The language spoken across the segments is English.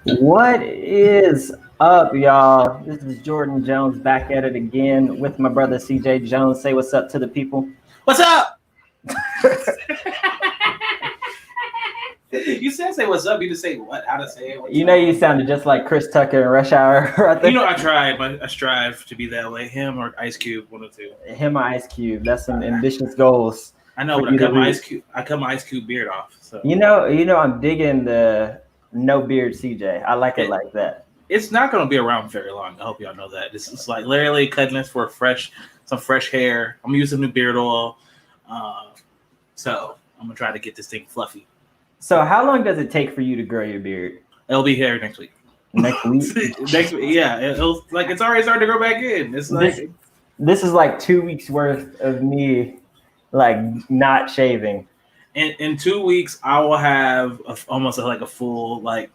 What is up, y'all? This is Jordan Jones back at it again with my brother CJ Jones. Say what's up to the people. What's up? You said say what's up. You just say what? How to say it? You know, you sounded just like Chris Tucker in Rush Hour right there. You know, I tried, but I strive to be that way. Him or Ice Cube, one or two. Him or Ice Cube. That's some ambitious goals. I know, but I cut my Ice Cube. I cut my Ice Cube beard off. So You know, I'm digging the no beard CJ. I like it like that. It's not going to be around very long. I hope y'all know that. This is like literally cutting this for some fresh hair. I'm using new beard oil, so I'm gonna try to get this thing fluffy. So, how long does it take for you to grow your beard? It'll be here next week. Next week? Next week, yeah. It'll like it's already starting to grow back in. It's like this is like 2 weeks worth of me like not shaving. In 2 weeks, I will have almost like a full like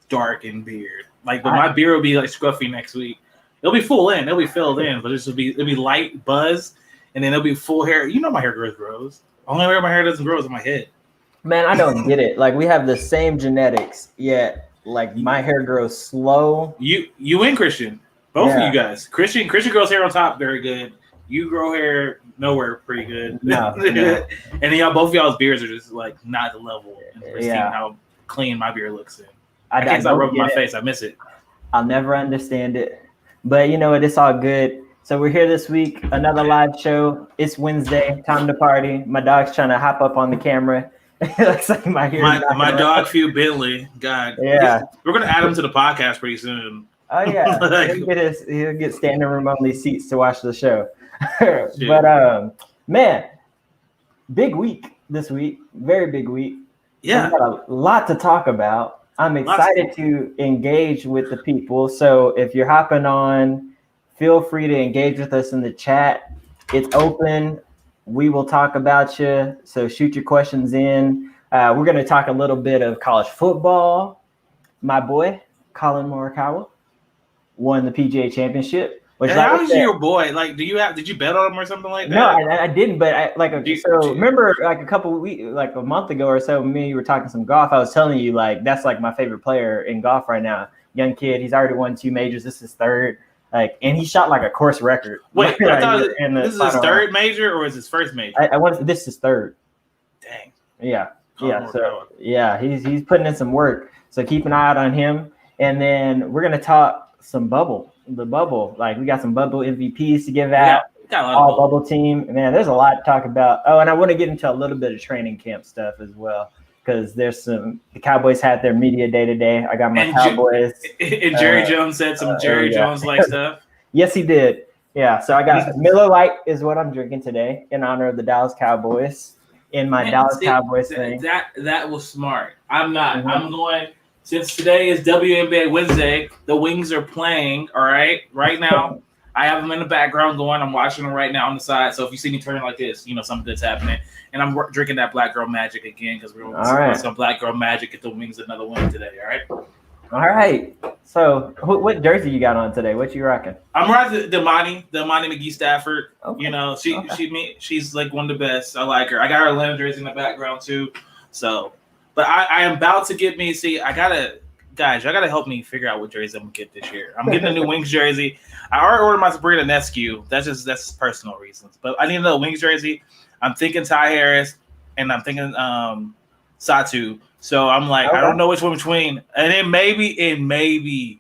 darkened beard. But my beard will be like scruffy next week. It'll be full in. It'll be filled in, but it'll be light buzz, and then it'll be full hair. You know my hair grows. Only where my hair doesn't grow is in my head. Man, I don't get it. Like we have the same genetics, yet like my hair grows slow. You and Christian, both of you guys. Christian grows hair on top very good. You grow hair nowhere pretty good. No. And then both of y'all's beards are just like not the level. And how clean my beard looks in. I can't stop rubbing my face. I miss it. I'll never understand it. But you know what? It's all good. So we're here this week, another live show. It's Wednesday, time to party. My dog's trying to hop up on the camera. It looks like my dog Few Bentley. God. Yeah. We're gonna add him to the podcast pretty soon. Oh yeah. He'll get standing room only seats to watch the show. But man, big week this week. Very big week. Yeah. We've got a lot to talk about. I'm excited to engage with the people. So if you're hopping on, feel free to engage with us in the chat. It's open. We will talk about you. So shoot your questions in. We're going to talk a little bit of college football. My boy, Colin Morikawa, won the PGA Championship. How is your boy? Like, did you bet on him or something like that? No, I didn't. But remember, like a month ago or so, me and you were talking some golf. I was telling you like that's like my favorite player in golf right now. Young kid, he's already won 2 majors. This is his third. Like, and he shot like a course record. Wait, I thought this is his third major or is his first major? This is third. Dang. Yeah. So he's putting in some work. So keep an eye out on him. And then we're gonna talk some the bubble. Like we got some bubble MVPs to give out. All bubble team. Man, there's a lot to talk about. Oh, and I want to get into a little bit of training camp stuff as well. Because the Cowboys had their media day today. I got my Cowboys. And Jerry Jones said some Jerry Jones-like stuff. Yes, he did. Yeah, so I got Miller Lite is what I'm drinking today in honor of the Dallas Cowboys in my Dallas Cowboys thing. That was smart. I'm not. Mm-hmm. I'm going, since today is WNBA Wednesday, the Wings are playing, all right? Right now, I have them in the background going. I'm watching them right now on the side. So if you see me turning like this, you know something good's happening. And I'm drinking that Black Girl Magic again because we're going to some Black Girl Magic, get the Wings another win today, all right? All right. So what jersey you got on today? What you rocking? I'm rocking the Monty McGee Stafford. Okay. You know, she's like one of the best. I like her. I got her Atlanta jersey in the background too. So, but I am about to get me. See, y'all gotta help me figure out what jersey I'm gonna get this year. I'm getting a new Wings jersey. I already ordered my Sabrina Nescu. That's personal reasons. But I need another Wings jersey. I'm thinking Ty Harris, and I'm thinking Satu. So I'm like, I don't know which one between. And then maybe.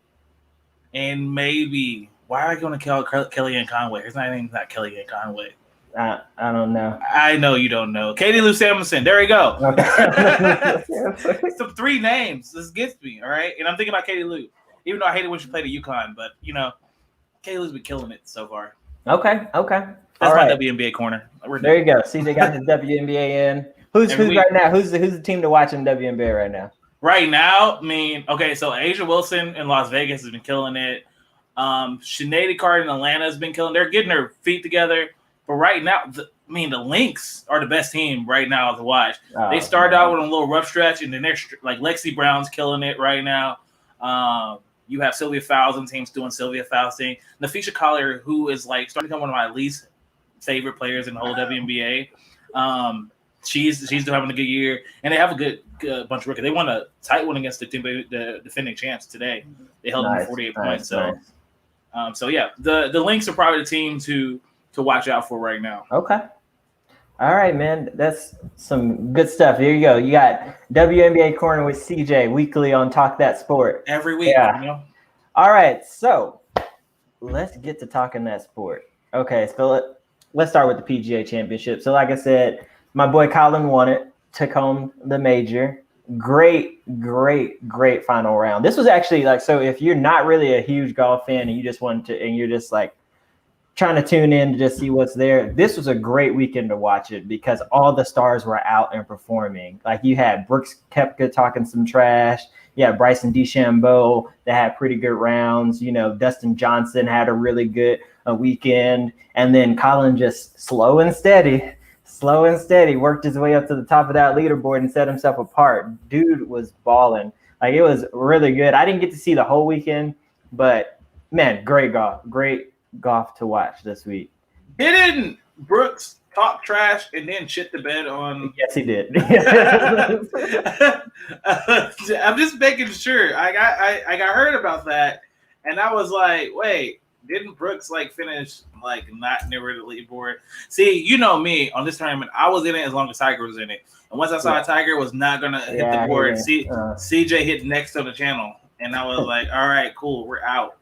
Why are I going to call Kellyanne Conway? His name is not Kellyanne Conway. I don't know. I know you don't know. Katie Lou Samuelson. There we go. Okay. Some 3 names. This gets me, all right? And I'm thinking about Katie Lou. Even though I hated when she played at UConn. But, you know, Katie Lou's been killing it so far. Okay. That's my WNBA corner. There you go. See, they got his WNBA in. Who's right now? Who's the team to watch in WNBA right now? Right now, I mean, okay, so Asia Wilson in Las Vegas has been killing it. Sinead Carter in Atlanta has been killing. They're getting their feet together. But right now, the Lynx are the best team right now to watch. They started out with a little rough stretch, and then they're like Lexi Brown's killing it right now. You have Sylvia Fowles and teams doing Sylvia Fowles thing. Nafisha Collier, who is like starting to become one of my least favorite players in the whole WNBA. she's having a good year, and they have a good bunch of rookies. They won a tight one against the defending champs today. They held them to 48 points. So, so yeah, the Lynx are probably the team to watch out for right now. Okay. All right, man. That's some good stuff. Here you go. You got WNBA Corner with CJ weekly on Talk That Sport. Every week, All right, so let's get to talking that sport. Okay, so let's start with the PGA Championship. So like I said, my boy Colin won it, took home the major. Great final round. This was actually so if you're not really a huge golf fan and you just want to, and you're just like trying to tune in to just see what's there, this was a great weekend to watch it because all the stars were out and performing. Like you had Brooks Koepka talking some trash. Yeah, Bryson DeChambeau that had pretty good rounds. Dustin Johnson had a really good weekend. And then Colin just slow and steady worked his way up to the top of that leaderboard and set himself apart. Dude was balling. Like, it was really good. I didn't get to see the whole weekend, but, man, great golf to watch this week. Didn't Brooks talk trash and then shit the bed on? Yes, he did. I'm just making sure. I got heard about that, and I was like, wait, didn't Brooks finish not near the leaderboard? See, you know me on this tournament, I was in it as long as Tiger was in it, and once I saw Tiger was not gonna hit the board, CJ hit next on the channel, and I was like, all right, cool, we're out.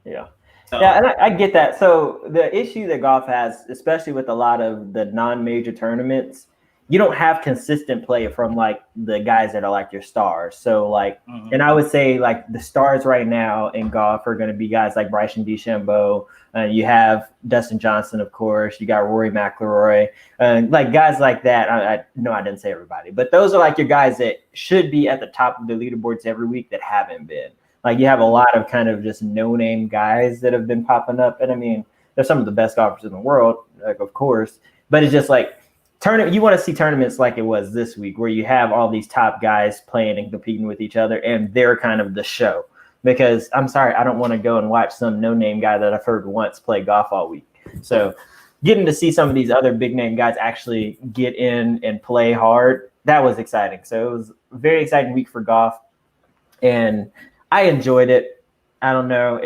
Yeah. Yeah, and I get that. So the issue that golf has, especially with a lot of the non-major tournaments, you don't have consistent play from the guys that are your stars. So and I would say the stars right now in golf are going to be guys like Bryson DeChambeau. You have Dustin Johnson, of course. You got Rory McIlroy, guys like that. I know I didn't say everybody, but those are your guys that should be at the top of the leaderboards every week that haven't been. You have a lot of kind of just no-name guys that have been popping up. And I mean, they're some of the best golfers in the world, of course. But it's just you want to see tournaments like it was this week where you have all these top guys playing and competing with each other, and they're kind of the show. Because I'm sorry, I don't want to go and watch some no-name guy that I've heard once play golf all week. So getting to see some of these other big-name guys actually get in and play hard, that was exciting. So it was a very exciting week for golf. And I enjoyed it. I don't know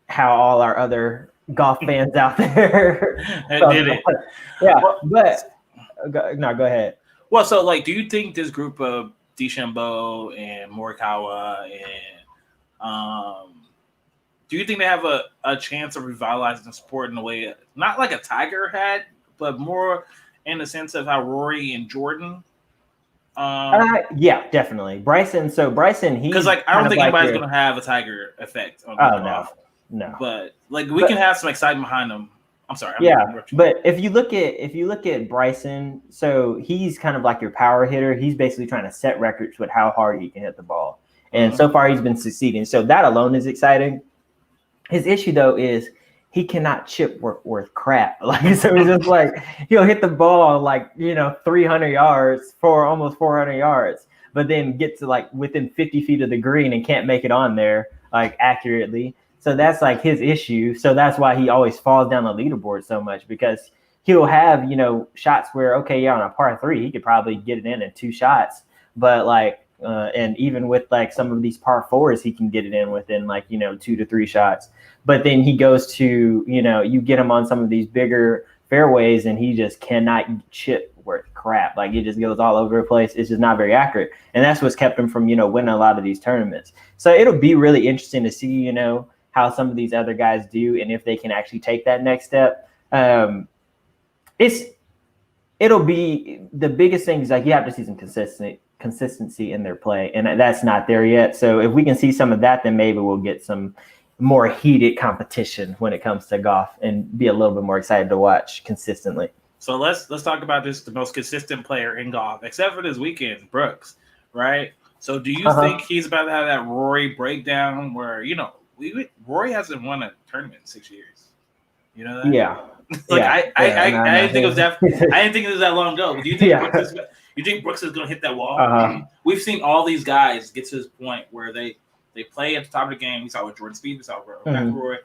how all our other golf fans out there did it. Yeah, but go ahead. Well, so do you think this group of DeChambeau and Morikawa and do you think they have a chance of revitalizing the sport in a way not like a Tiger had, but more in the sense of how Rory and Jordan? Yeah, definitely. Bryson, he because I don't think anybody's gonna have a Tiger effect on golf. No. But we can have some excitement behind them. I'm sorry. But if you look at Bryson, so he's kind of your power hitter. He's basically trying to set records with how hard he can hit the ball, and so far he's been succeeding. So that alone is exciting. His issue though is he cannot chip worth crap. So it's just he'll hit the ball 300 yards for almost 400 yards, but then get to within 50 feet of the green and can't make it on there accurately. So that's his issue. So that's why he always falls down the leaderboard so much, because he'll have, shots where, on a par 3, he could probably get it in 2 shots. But and even with some of these par 4s, he can get it in within 2 to 3 shots. But then he goes to, you get him on some of these bigger fairways and he just cannot chip worth crap. It just goes all over the place. It's just not very accurate. And that's what's kept him from, winning a lot of these tournaments. So it'll be really interesting to see, how some of these other guys do and if they can actually take that next step. It'll be the biggest thing is you have to see some consistency in their play, and that's not there yet. So if we can see some of that, then maybe we'll get some more heated competition when it comes to golf and be a little bit more excited to watch consistently. So let's talk about just the most consistent player in golf, except for this weekend, Brooks, right? So do you think he's about to have that Rory breakdown where, Rory hasn't won a tournament in 6 years? You know that? Yeah. I didn't think it was that. I didn't think it was that long ago. But do you think Brooks is going to hit that wall? We've seen all these guys get to this point where they play at the top of the game. We saw with Jordan Spieth, we saw with McIlroy.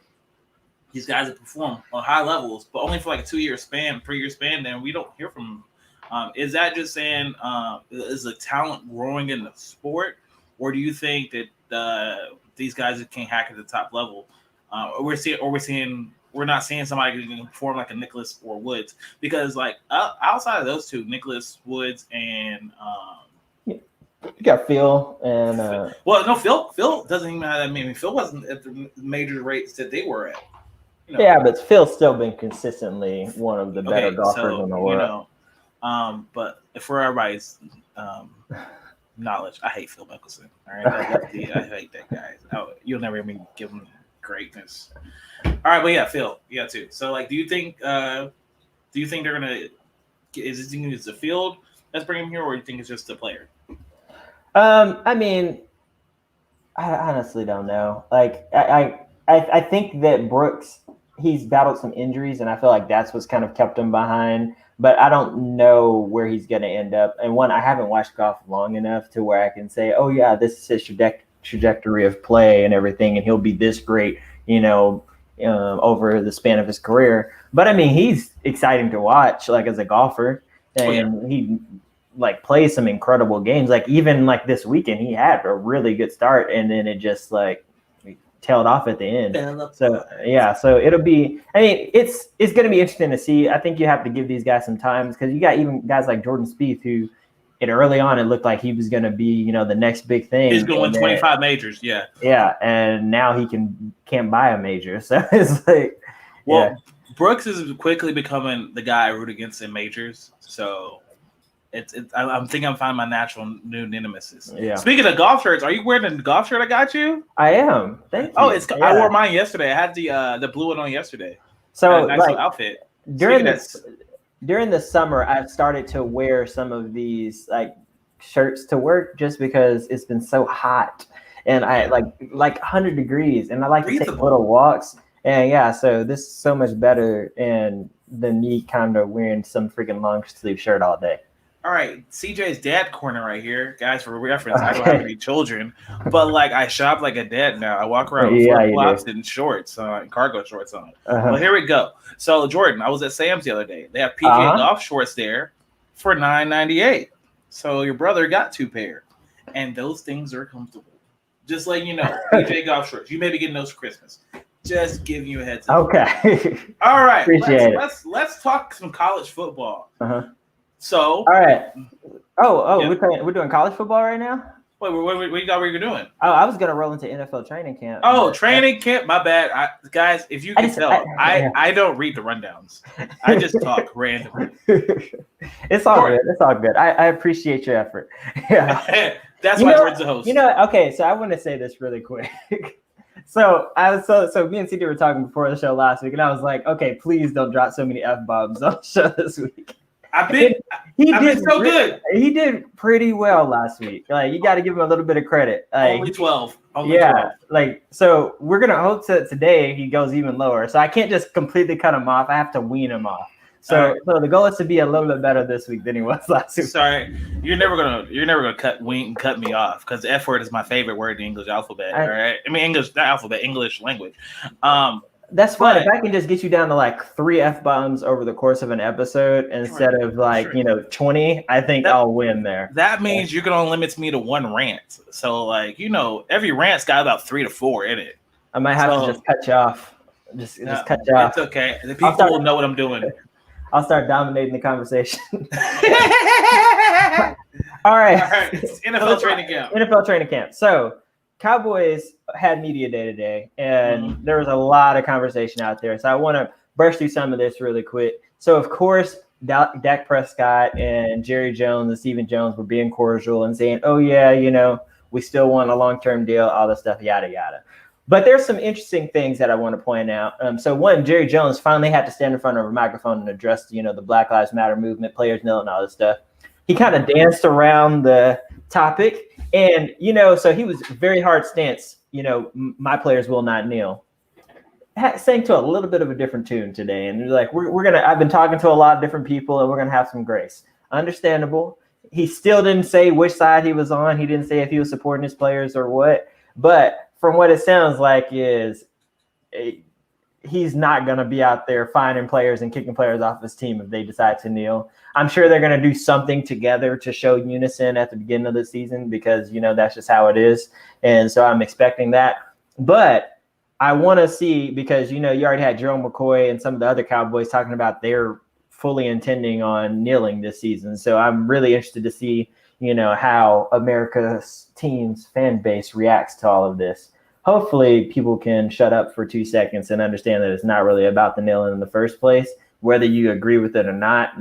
These guys that perform on high levels, but only for a 2-year span, 3-year span. Then we don't hear from them Is that just saying is the talent growing in the sport, or do you think that these guys can't hack at the top level? We're not seeing somebody who can perform like a Nicholas or Woods, because like outside of those two, Nicholas, Woods, and you got Phil and Phil doesn't even have that many. Phil wasn't at the major rates that they were at. Yeah, but Phil's still been consistently one of the better golfers in the world. But for everybody's knowledge, I hate Phil Mickelson. All right, I hate that guy. You'll never hear me give him greatness. All right, but yeah, Phil, yeah, too. So, like, do you think they're gonna? Is it the field that's bringing him here, or do you think it's just the player? I mean, I honestly don't know. Like, I think that Brooks, he's battled some injuries, and I feel like that's what's kind of kept him behind. But I don't know where he's going to end up. And I haven't watched golf long enough to where I can say, oh, yeah, this is his trajectory of play and everything, and he'll be this great, over the span of his career. But, I mean, he's exciting to watch, like, as a golfer. And he, like, plays some incredible games. Like, even, like, this weekend, he had a really good start, and then it just, like, tailed off at the end. So it'll be, I mean, it's going to be interesting to see. I think you have to give these guys some time, because you got even guys like Jordan Spieth, who early on it looked like he was going to be, the next big thing. He's going to win 25 majors. Yeah. And now he can't buy a major. So it's like, Brooks is quickly becoming the guy I root against in majors. So I'm thinking I'm finding my natural new nemesis. Yeah. Speaking of golf shirts, are you wearing the golf shirt I got you? I am. Thank you. Oh, I wore mine yesterday. I had the blue one on yesterday. So nice little outfit. During the summer, I've started to wear some of these like shirts to work, just because it's been so hot, and I like 100 degrees, and I like to take little walks. And so this is so much better than me kind of wearing some freaking long sleeve shirt all day. All right, CJ's dad corner right here, guys. For reference, I don't have any children, but like I shop like a dad now. I walk around with flip-flops and shorts on, cargo shorts on. Well, here we go. So Jordan, I was at Sam's the other day. They have PGA golf shorts there for $9.98. So your brother got 2 pair, and those things are comfortable. Just like PGA golf shorts. You may be getting those for Christmas. Just giving you a heads up. Okay. All right. Appreciate it. Let's talk some college football. So, all right. We're doing college football right now? Wait, what you got? What you're doing? Oh, I was gonna roll into NFL training camp. Oh, training camp. My bad, guys. If you can tell, I don't read the rundowns. I just talk randomly. It's all good. It's all good. I appreciate your effort. Yeah, that's why Jordan's the host. Okay. So I want to say this really quick. So me and CJ were talking before the show last week, and I was like, okay, please don't drop so many F-bombs on the show this week. He did pretty well last week. Like, you got to give him a little bit of credit. Like, only 12. 12. Like, so we're gonna hope that today he goes even lower. So I can't just completely cut him off. I have to wean him off. So the goal is to be a little bit better this week than he was last week. Sorry, you're never gonna cut me off, because the F word is my favorite word in the English alphabet. All right, I mean English, not alphabet, English language. That's fine. If I can just get you down to like 3 F-bombs over the course of an episode instead of 20, I think I'll win there. That means you're going to limit me to 1 rant. So every rant's got about 3 to 4 in it. I might have to just cut you off. Just cut you off. It's okay. The people will know what I'm doing. I'll start dominating the conversation. All right. It's NFL training camp. NFL training camp. So Cowboys had media day today, and there was a lot of conversation out there. So I want to burst through some of this really quick. So, of course, Dak Prescott and Jerry Jones and Stephen Jones were being cordial and saying, oh, yeah, we still want a long-term deal, all this stuff, yada, yada. But there's some interesting things that I want to point out. So, one, Jerry Jones finally had to stand in front of a microphone and address, the Black Lives Matter movement, players kneel and all this stuff. He kind of danced around the topic. And, so he was very hard stance, my players will not kneel. Sang to a little bit of a different tune today. And like, I've been talking to a lot of different people, and we're going to have some grace. Understandable. He still didn't say which side he was on. He didn't say if he was supporting his players or what. But from what it sounds like is he's not going to be out there finding players and kicking players off his team if they decide to kneel. I'm sure they're going to do something together to show unison at the beginning of the season because, that's just how it is. And so I'm expecting that. But I want to see, because, you already had Jerome McCoy and some of the other Cowboys talking about they're fully intending on kneeling this season. So I'm really interested to see, how America's team's fan base reacts to all of this. Hopefully people can shut up for 2 seconds and understand that it's not really about the kneeling in the first place, whether you agree with it or not.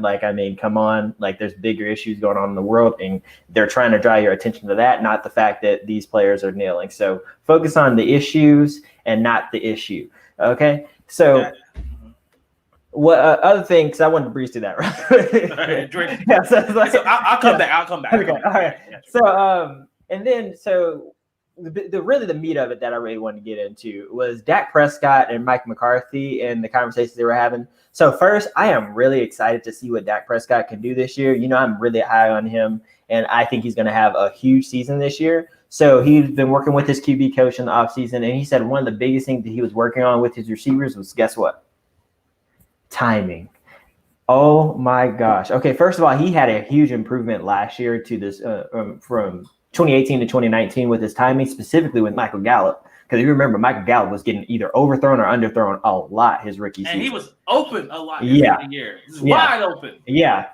Come on, there's bigger issues going on in the world and they're trying to draw your attention to that, not the fact that these players are kneeling. So focus on the issues and not the issue. Okay. So what other thing, because I wanted to breeze through that, right? I'll come back. Okay. All right. So, and then, the meat of it that I really wanted to get into was Dak Prescott and Mike McCarthy and the conversations they were having. So first, I am really excited to see what Dak Prescott can do this year. I'm really high on him, and I think he's going to have a huge season this year. So he's been working with his QB coach in the offseason, and he said one of the biggest things that he was working on with his receivers was, guess what? Timing. Oh my gosh. Okay, first of all, he had a huge improvement last year to this from 2018 to 2019 with his timing, specifically with Michael Gallup. Because you remember, Michael Gallup was getting either overthrown or underthrown a lot his rookie season. And he was open a lot his year. He was wide open. Yeah.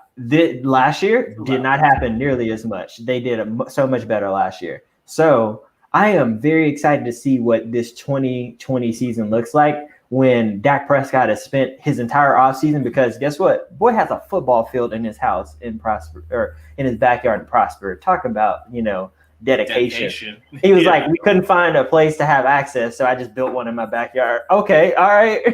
Last year did not happen nearly as much. They did so much better last year. So I am very excited to see what this 2020 season looks like when Dak Prescott has spent his entire offseason, because guess what? Boy has a football field in his house in Prosper, or in his backyard in Prosper. Talk about, dedication. He was like, we couldn't find a place to have access, so I just built one in my backyard. Okay, all right.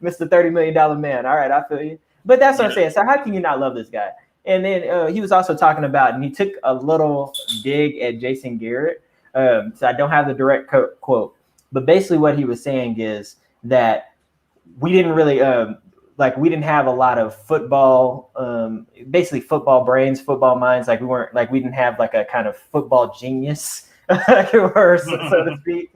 Mr. $30 million man. All right, I feel you. But that's what I'm saying. So how can you not love this guy? And then he was also talking about, and he took a little dig at Jason Garrett. So I don't have the direct quote, but basically what he was saying is that we didn't really we didn't have a lot of football, basically football brains, football minds. We didn't have a kind of football genius, or so to speak,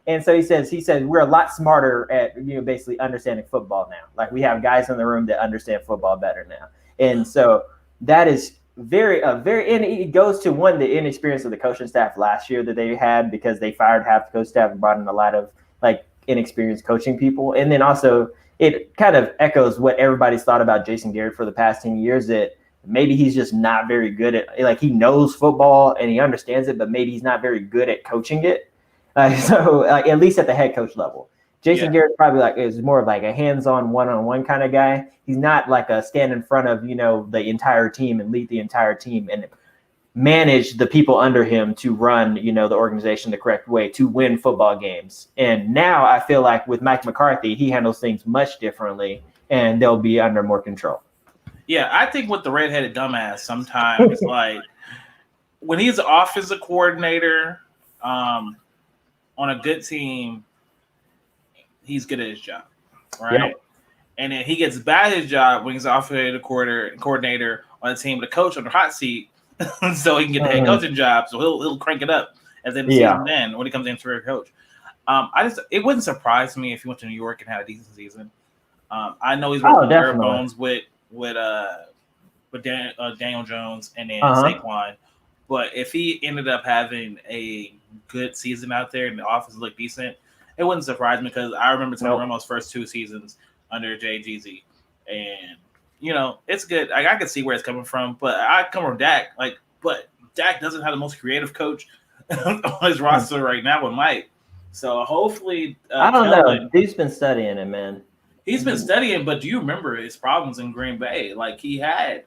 And so he said we're a lot smarter at basically understanding football now. We have guys in the room that understand football better now, and so that is very and it goes to the inexperience of the coaching staff last year that they had, because they fired half the coach staff and brought in a lot of inexperienced coaching people. And then also it kind of echoes what everybody's thought about Jason Garrett for the past 10 years, that maybe he's just not very good at, he knows football and he understands it, but maybe he's not very good at coaching it. At least at the head coach level. Jason Garrett probably is more of a hands-on, one-on-one kind of guy. He's not a stand in front of, the entire team and lead the entire team and manage the people under him to run, the organization the correct way to win football games. And now I feel like with Mike McCarthy, he handles things much differently and they'll be under more control. Yeah, I think with the redheaded dumbass, sometimes when he's an offensive coordinator on a good team, he's good at his job, right? Yep. And then he gets bad at his job when he's an offensive coordinator on a team with a coach on the hot seat, so he can get the head coaching job. So he'll crank it up as the season then when he comes in for a coach. It wouldn't surprise me if he went to New York and had a decent season. I know he's working bare bones with Daniel Jones and then Saquon, but if he ended up having a good season out there and the offense looked decent, it wouldn't surprise me, because I remember Tony Romo's first 2 seasons under JGZ, and it's good. I can see where it's coming from, but I come from Dak. But Dak doesn't have the most creative coach on his roster right now with Mike. So hopefully, I don't know. He's been studying it, man. He's been studying, but do you remember his problems in Green Bay? He had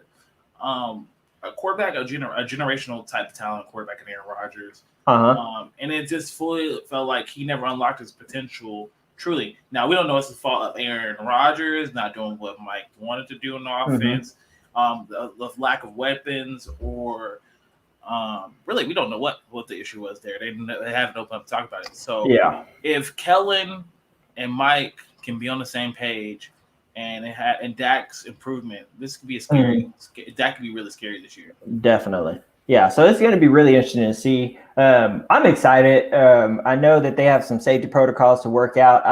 a quarterback, a generational type of talent quarterback in Aaron Rodgers. And it just fully felt like he never unlocked his potential. Truly. Now, we don't know it's the fault of Aaron Rodgers not doing what Mike wanted to do in the offense, the lack of weapons, or really, we don't know what the issue was there. They haven't opened up to talk about it. So, if Kellen and Mike can be on the same page and Dak's improvement, this could be a scary. Dak could be really scary this year. Definitely. Yeah, so it's going to be really interesting to see. I'm excited. I know that they have some safety protocols to work out.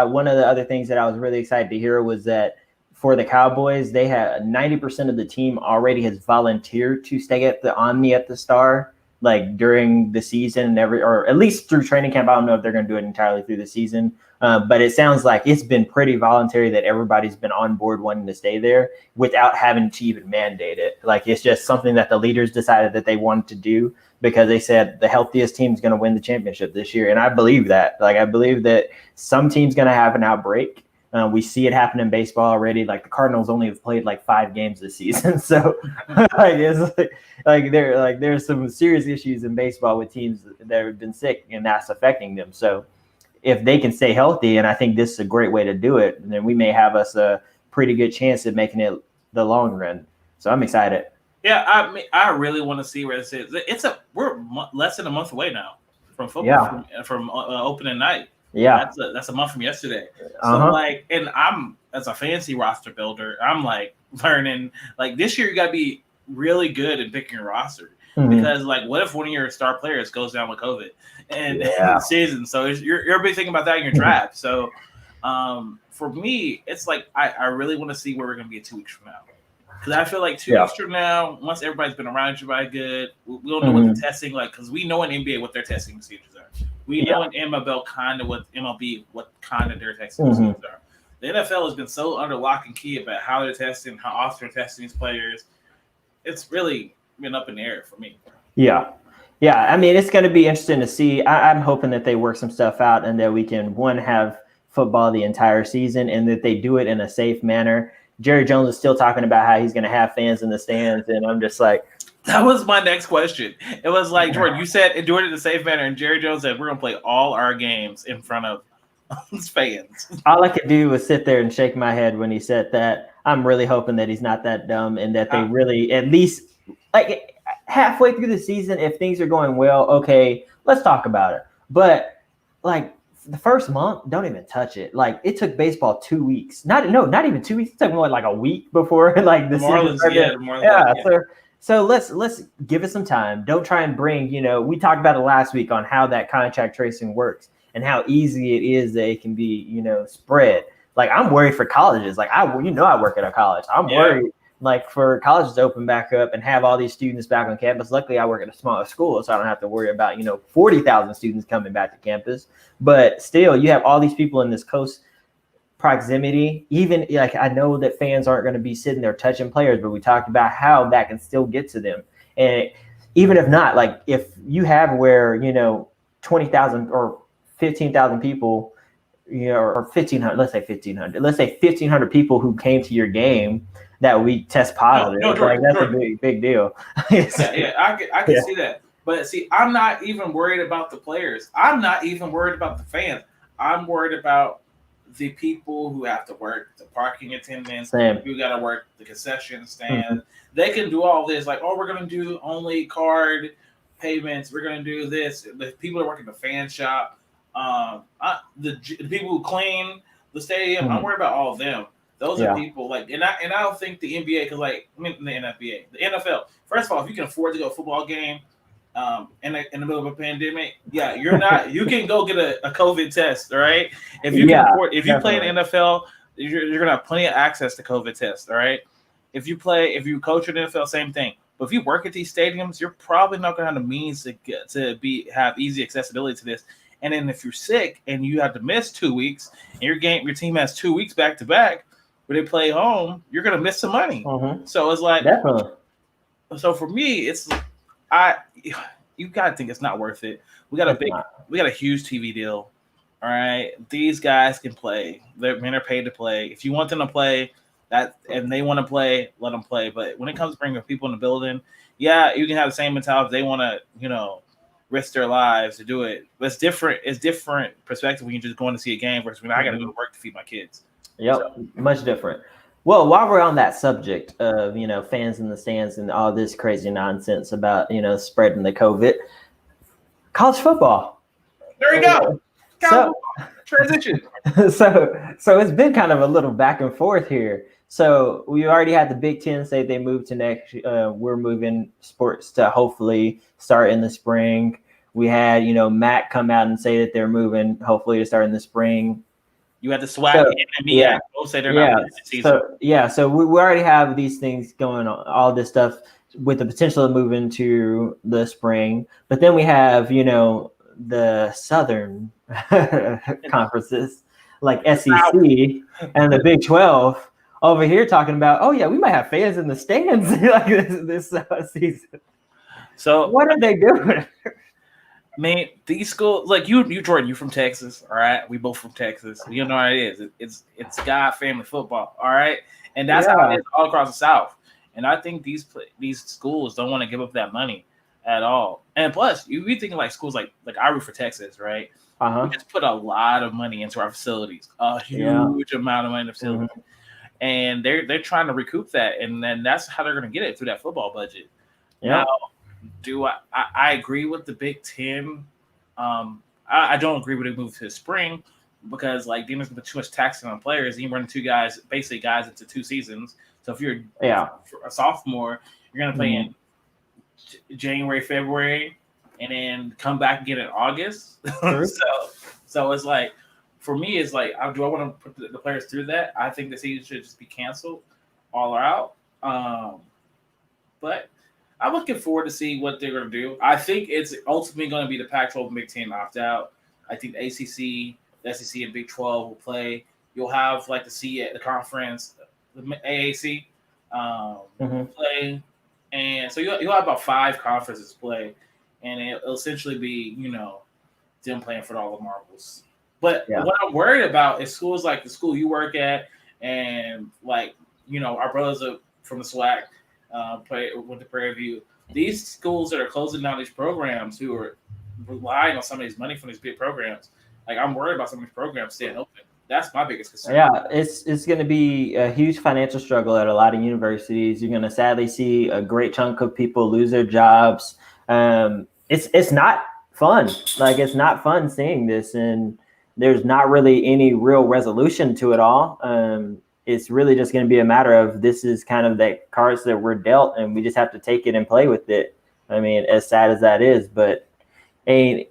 One of the other things that I was really excited to hear was that for the Cowboys, they had 90% of the team already has volunteered to stay at the Omni at the Star, like during the season and or at least through training camp. I don't know if they're going to do it entirely through the season, but it sounds like it's been pretty voluntary that everybody's been on board wanting to stay there without having to even mandate it. Like it's just something that the leaders decided that they wanted to do because they said the healthiest team is going to win the championship this year. And I believe that. Like I believe that some team's going to have an outbreak. We see it happen in baseball already. Like the Cardinals only have played like 5 games this season. So there's some serious issues in baseball with teams that have been sick and that's affecting them. So if they can stay healthy, and I think this is a great way to do it, then we may have us a pretty good chance of making it the long run. So I'm excited. Yeah, I really want to see where this is. We're less than a month away now from football, from opening night. Yeah, that's a month from yesterday. So and I'm as a fancy roster builder, I'm like learning. Like this year, you got to be really good at picking your roster because like, what if one of your star players goes down with COVID and in the season? So you're a big thing about that in your draft. So for me, it's like I really want to see where we're going to be 2 weeks from now. Because I feel like 2 weeks from now, once everybody's been around everybody good, we don't know what the testing like. Because we know in NBA what their testing procedures are. We know in MLB kind of what their testing procedures are. The NFL has been so under lock and key about how they're testing, how often they're testing these players. It's really been up in the air for me. Yeah. I mean, it's going to be interesting to see. I'm hoping that they work some stuff out and that we can have football the entire season and that they do it in a safe manner. Jerry Jones is still talking about how he's going to have fans in the stands, and I'm just like, that was my next question. It was like, Jordan, you said do it in a safe manner, and Jerry Jones said we're going to play all our games in front of fans. All I could do was sit there and shake my head when he said that. I'm really hoping that he's not that dumb and that they really at least like halfway through the season, if things are going well, okay, let's talk about it. But like the first month, don't even touch it. Like it took baseball 2 weeks. Not even 2 weeks. It took more like a week before like the season started. So let's give it some time. Don't try and bring, we talked about it last week on how that contact tracing works and how easy it is that it can be, spread. Like I'm worried for colleges. Like I work at a college. I'm worried like for colleges to open back up and have all these students back on campus. Luckily, I work at a smaller school, so I don't have to worry about, 40,000 students coming back to campus. But still, you have all these people in this close proximity. Even like I know that fans aren't going to be sitting there touching players, but we talked about how that can still get to them. And even if not, like if you have where, 20,000 or 15,000 people, or 1,500, let's say 1,500 people who came to your game that we test positive. No, Jordan, that's a big deal. I can see that. But see, I'm not even worried about the players. I'm not even worried about the fans. I'm worried about the people who have to work, the parking attendants, who got to work the concession stand. They can do all this. Like, we're going to do only card payments. We're going to do this. The people that work in the fan shop, the people who clean the stadium, I'm worried about all of them. Those are people like, and I don't think the NBA, because like, the NBA, the NFL. First of all, if you can afford to go to a football game, in the middle of a pandemic, you're not. You can go get a COVID test, all right? If you can afford, if you play in the NFL, you're gonna have plenty of access to COVID tests, all right? If you coach in the NFL, same thing. But if you work at these stadiums, you're probably not gonna have the means to have easy accessibility to this. And then if you're sick and you have to miss 2 weeks, and your team has 2 weeks back to back, where they play home, you're gonna miss some money. So it's like definitely. So for me, it's you gotta think it's not worth it. We got a huge TV deal. All right, these guys can play. Men are paid to play. If you want them to play, and they want to play, let them play. But when it comes to bringing people in the building, you can have the same mentality. If they want to, risk their lives to do it. But it's different. It's different perspective when you're just going to see a game versus when I got to go to work to feed my kids. Much different. Well, while we're on that subject of, fans in the stands and all this crazy nonsense about, spreading the COVID, college football. There you go. So Transition. So it's been kind of a little back and forth here. So we already had the Big Ten say they moved to next. We're moving sports to hopefully start in the spring. We had, Mac come out and say that they're moving hopefully to start in the spring. You had the SWAC and the MEAC both say they're not moving this season. So we already have these things going on, all this stuff with the potential of moving to the spring. But then we have, the Southern conferences like SEC and the Big 12 over here talking about, oh yeah, we might have fans in the stands like this season. So what are they doing? Man, these schools, like you Jordan, you from Texas, all right? We both from Texas. You know what it is. It's God family football, all right? And that's how it is all across the South. And I think these schools don't want to give up that money at all. And plus, you be thinking like schools like I root for Texas, right? We just put a lot of money into our facilities, a huge amount of money into facilities. Mm-hmm. And they're trying to recoup that, and then that's how they're going to get it through that football budget. Yeah. Now, I agree with the Big Ten. I don't agree with it move to the spring because like there's going to be too much taxing on players. You run two guys into 2 seasons. So if you're a sophomore, you're going to play in January, February, and then come back again in August. so it's like, for me, it's like, do I want to put the players through that? I think the season should just be canceled all out. But I'm looking forward to see what they're going to do. I think it's ultimately going to be the Pac-12 and Big Ten opt out. I think the ACC, the SEC, and Big 12 will play. You'll have like the conference, the AAC play. And so you'll have about 5 conferences play. And it'll essentially be, them playing for all the marbles. But what I'm worried about is schools like the school you work at and like, our brothers from the SWAC went to Prairie View. These schools that are closing down these programs who are relying on some of these money from these big programs, like I'm worried about some of these programs staying open. That's my biggest concern. Yeah, it's going to be a huge financial struggle at a lot of universities. You're going to sadly see a great chunk of people lose their jobs. It's not fun. Like it's not fun seeing this, and there's not really any real resolution to it all. It's really just going to be a matter of this is kind of the cards that we're dealt, and we just have to take it and play with it. I mean, as sad as that is, but it's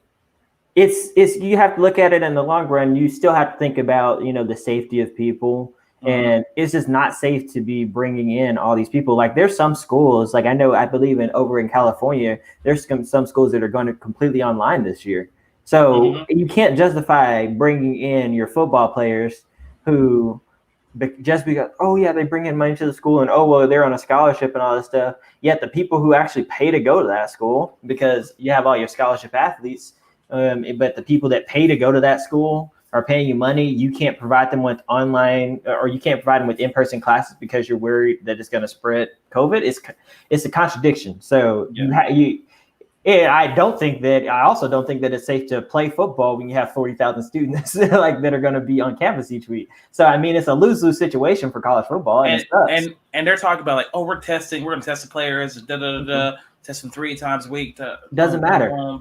you have to look at it in the long run. You still have to think about the safety of people, and it's just not safe to be bringing in all these people. Like there's some schools, like I believe over in California, there's some schools that are going to completely online this year. So you can't justify bringing in your football players who just because, they bring in money to the school and, they're on a scholarship and all this stuff. Yet the people who actually pay to go to that school, because you have all your scholarship athletes, but the people that pay to go to that school are paying you money. You can't provide them with online or you can't provide them with in-person classes because you're worried that it's going to spread COVID. It's a contradiction. So I also don't think that it's safe to play football when you have 40,000 students like that are going to be on campus each week. So, I mean, it's a lose-lose situation for college football. And they're talking about like, we're going to test the players, test them 3 times a week. Doesn't matter.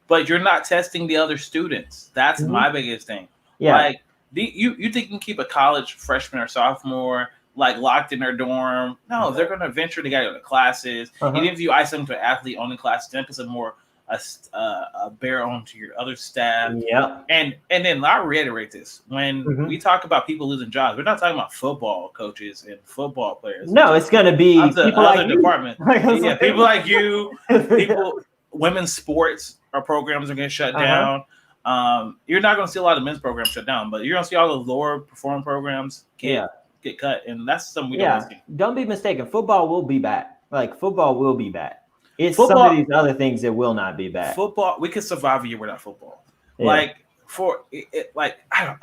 But you're not testing the other students. That's my biggest thing. Yeah. Like you think you can keep a college freshman or sophomore like locked in their dorm? No, they're going to eventually get into classes. Even if you isolate them to an athlete only class, then it's a bear onto your other staff. Yeah. And then I'll reiterate this. When we talk about people losing jobs, we're not talking about football coaches and football players. No, it's going to be people like department. People like you, women's sports programs are going to shut down. You're not going to see a lot of men's programs shut down, but you're going to see all the lower performing programs get cut, and that's something we don't see. Don't be mistaken. Football will be back. Like football will be back. It's football, some of these other things that will not be back. Football, we could survive a year without football. Yeah. I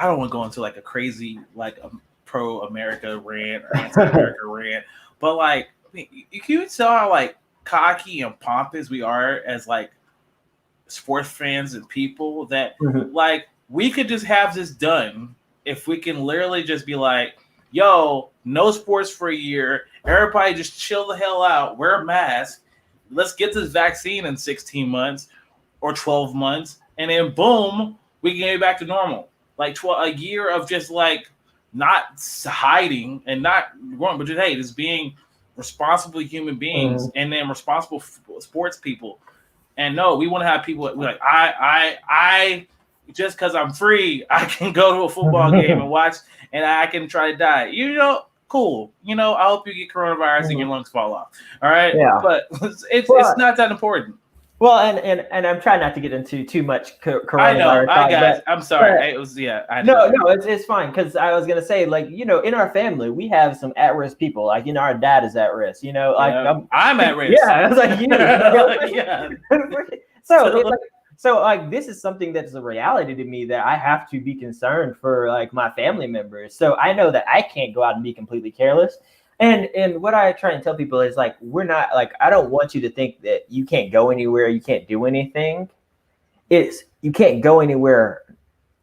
don't want to go into like a crazy like a pro-America rant or anti-America rant, but like you can tell how like cocky and pompous we are as like sports fans and people that like we could just have this done if we can literally just be like, yo, no sports for a year. Everybody just chill the hell out. Wear a mask. Let's get this vaccine in 16 months or 12 months. And then boom, we can get back to normal. like a year of just like not hiding and not growing, but just hey, just being responsible human beings and then responsible sports people. And no, we want to have people like I just because I'm free, I can go to a football game and watch, and I can try to die. Cool. I hope you get coronavirus and your lungs fall off. All right. Yeah. But it's not that important. Well, and I'm trying not to get into too much coronavirus. I know, I'm sorry. No, it's fine because I was gonna say, like, in our family we have some at-risk people. Like, our dad is at risk. Like I'm at risk. Yeah, I was like, yeah. So like this is something that's a reality to me that I have to be concerned for like my family members. So I know that I can't go out and be completely careless. And what I try and tell people is like, we're not like, I don't want you to think that you can't go anywhere, you can't do anything. You can't go anywhere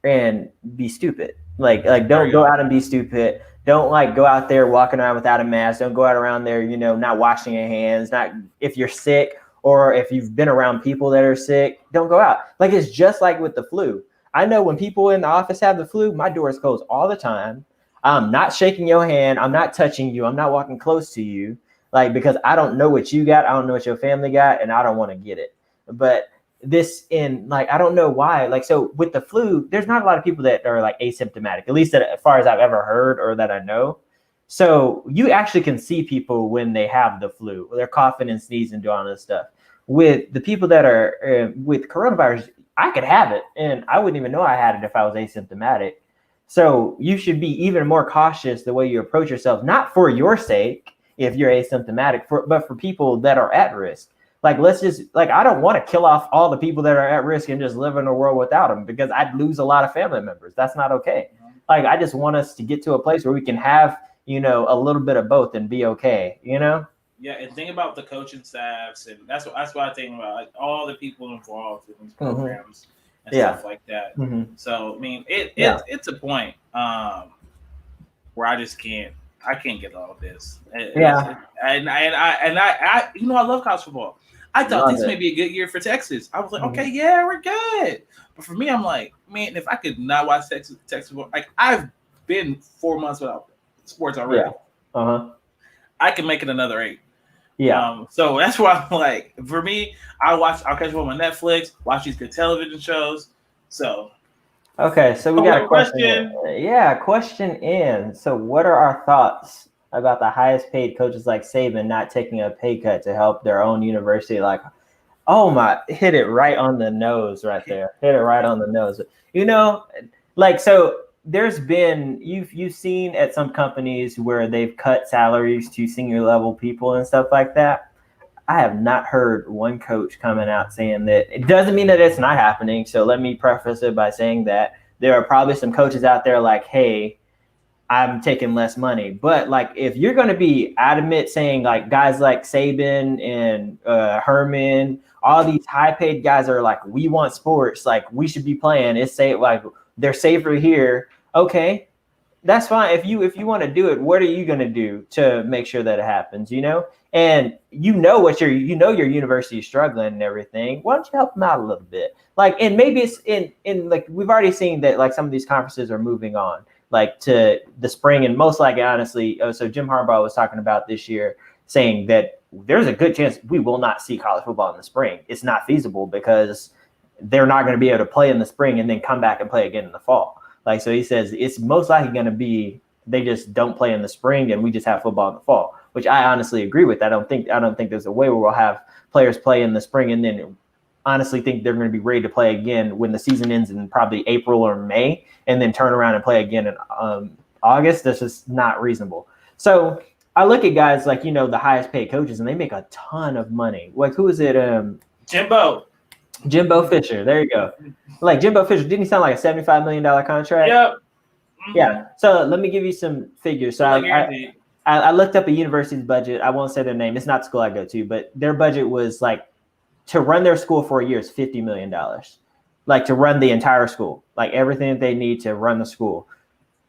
and be stupid. Like don't go out and be stupid. Don't like go out there walking around without a mask. Don't go out around there, not washing your hands. Not if you're sick or if you've been around people that are sick, don't go out. Like it's just like with the flu. I know when people in the office have the flu, my door is closed all the time. I'm not shaking your hand. I'm not touching you. I'm not walking close to you, like, because I don't know what you got. I don't know what your family got, and I don't want to get it. But I don't know why. Like, so with the flu, there's not a lot of people that are like asymptomatic, at least as far as I've ever heard or that I know. So you actually can see people when they have the flu. They're coughing and sneezing, doing all this stuff. With the people that are with coronavirus, I could have it, and I wouldn't even know I had it if I was asymptomatic. So you should be even more cautious the way you approach yourself, not for your sake, if you're asymptomatic, but for people that are at risk. Like, I don't want to kill off all the people that are at risk and just live in a world without them because I'd lose a lot of family members. That's not okay. Like, I just want us to get to a place where we can have, a little bit of both and be okay, Yeah, and think about the coaching staffs, and that's what I think about, like all the people involved in these programs. And stuff like that. So I mean, it's a point where I can't get all this. And I love college football. I thought this may be a good year for Texas. I was like, okay, yeah, we're good. But for me, I'm like, man, if I could not watch Texas football, like I've been 4 months without sports already. I can make it another 8. Yeah. So that's why I'm like, for me, I'll catch up on my Netflix, watch these good television shows. So. Okay, so we got a question. Yeah, question in. So what are our thoughts about the highest paid coaches like Saban not taking a pay cut to help their own university? Like, oh my, hit it right on the nose right there. Hit it right on the nose. So there's been, you've seen at some companies where they've cut salaries to senior level people and stuff like that. I have not heard one coach coming out saying that. It doesn't mean that it's not happening. So let me preface it by saying that there are probably some coaches out there like, hey, I'm taking less money. But like, if you're going to be adamant saying like guys like Saban and Herman, all these high paid guys are like, we want sports, like we should be playing. It's safe, like they're safer here. Okay, that's fine. If you want to do it, what are you going to do to make sure that it happens? And what your university is struggling and everything. Why don't you help them out a little bit? Like, and maybe it's in like we've already seen that like some of these conferences are moving on like to the spring, and most likely, honestly, so Jim Harbaugh was talking about this year saying that there's a good chance we will not see college football in the spring. It's not feasible because they're not going to be able to play in the spring and then come back and play again in the fall. Like, so he says it's most likely going to be they just don't play in the spring and we just have football in the fall, which I honestly agree with. I don't think there's a way where we'll have players play in the spring and then honestly think they're going to be ready to play again when the season ends in probably April or May and then turn around and play again in August. That's just not reasonable. So I look at guys like, the highest paid coaches and they make a ton of money. Like, who is it? Jimbo Fisher. There you go. Like Jimbo Fisher, didn't he sound like a $75 million contract? Yep. Yeah. So let me give you some figures. So I looked up a university's budget. I won't say their name. It's not the school I go to, but their budget was like to run their school for a year is $50 million. Like to run the entire school, like everything that they need to run the school.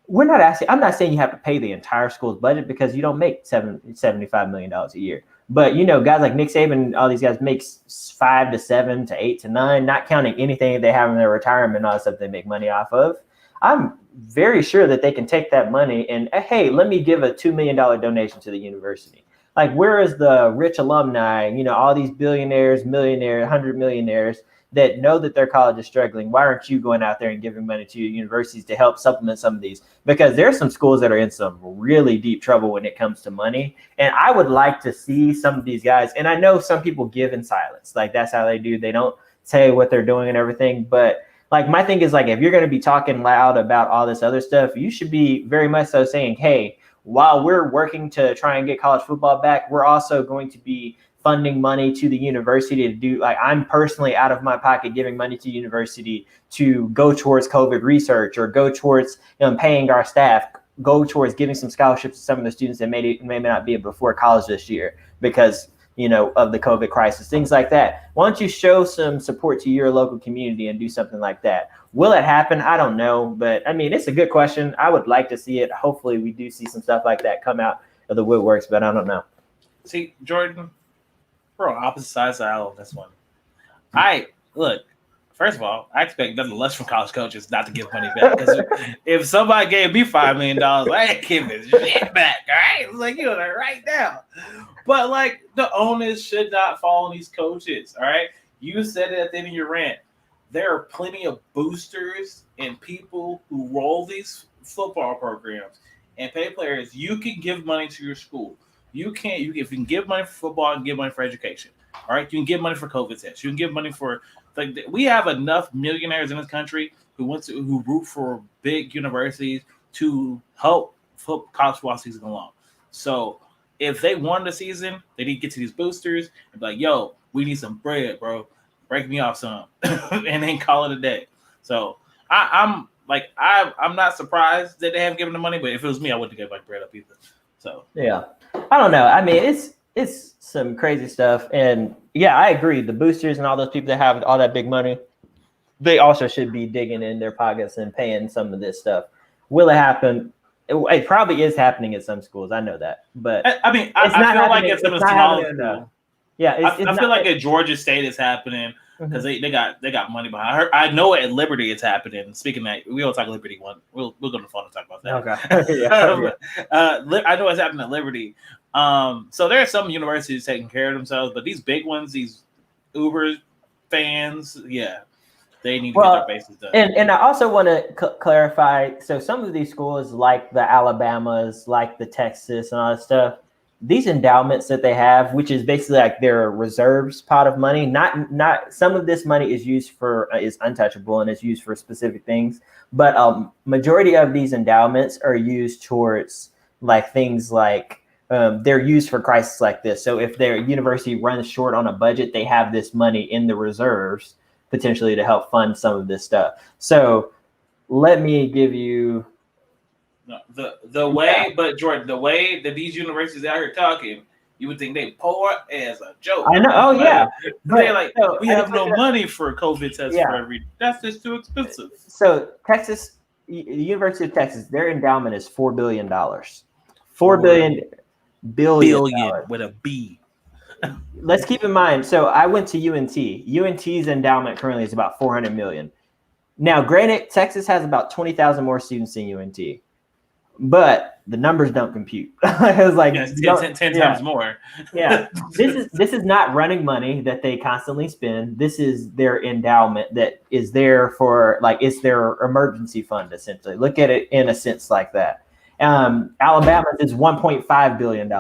I'm not saying you have to pay the entire school's budget because you don't make $75 million a year. But, guys like Nick Saban, all these guys make 5 to 7 to 8 to 9, not counting anything they have in their retirement and all the stuff they make money off of. I'm very sure that they can take that money and, hey, let me give a $2 million donation to the university. Like, where is the rich alumni, all these billionaires, millionaires, 100 millionaires that know that their college is struggling? Why aren't you going out there and giving money to your universities to help supplement some of these? Because there are some schools that are in some really deep trouble when it comes to money. And I would like to see some of these guys. And I know some people give in silence. Like, that's how they do. They don't say what they're doing and everything. But like, my thing is, like, if you're going to be talking loud about all this other stuff, you should be very much so saying, hey, while we're working to try and get college football back, we're also going to be funding money to the university to do, like, I'm personally out of my pocket giving money to university to go towards COVID research, or go towards paying our staff, go towards giving some scholarships to some of the students that may not be able to afford college this year because of the COVID crisis, things like that. Why don't you show some support to your local community and do something like that? Will it happen? I don't know, but I mean, it's a good question. I would like to see it. Hopefully we do see some stuff like that come out of the woodworks, but I don't know. See, Jordan, we're on opposite sides of the aisle on this one. Look, first of all, I expect nothing less from college coaches not to give money back. Because if somebody gave me $5 million, I ain't giving shit back. All right, it's like, right now. But like, the onus should not fall on these coaches. All right, you said it at the end of your rant. There are plenty of boosters and people who roll these football programs and pay players. You can give money to your school. If you can give money for football and give money for education. All right, you can give money for COVID tests. You can give money for, like, we have enough millionaires in this country who root for big universities to help college football season along. So if they won the season, they need to get to these boosters and be like, yo, we need some bread, bro. Break me off some, and then call it a day. So I'm not surprised that they haven't given the money, but if it was me, I wouldn't give my bread up either. So yeah, I don't know. I mean, it's some crazy stuff, and yeah, I agree. The boosters and all those people that have all that big money, they also should be digging in their pockets and paying some of this stuff. Will it happen? It probably is happening at some schools. I know that, but I mean, I feel like it's some of the smaller schools. Yeah, I feel like at Georgia State it's happening because they got money behind. I know at Liberty it's happening. Speaking of that, we'll talk Liberty one. We'll go to the phone and talk about that. Okay. I know it's happening at Liberty. So there are some universities taking care of themselves, but these big ones, these Uber fans, yeah, they need to get their bases done. And I also want to clarify. So some of these schools, like the Alabamas, like the Texas, and all that stuff, these endowments that they have, which is basically like their reserves pot of money, not some of this money is used for is untouchable and is used for specific things, but majority of these endowments are used towards like things like they're used for crises like this. So if their university runs short on a budget, they have this money in the reserves potentially to help fund some of this stuff. So let me give you but Jordan, the way that these universities out here talking, you would think they poor as a joke. I know. Oh yeah, they're like, we have no money for COVID tests for every. That's just too expensive. So Texas, the University of Texas, their endowment is $4 billion. $4 billion with a B. Let's keep in mind. So I went to UNT. UNT's endowment currently is about $400 million. Now, granted, Texas has about 20,000 more students than UNT. But the numbers don't compute. It's like 10 times more. Yeah. This is not running money that they constantly spend. This is their endowment that is there for, like, it's their emergency fund, essentially. Look at it in a sense like that. Alabama is $1.5 billion.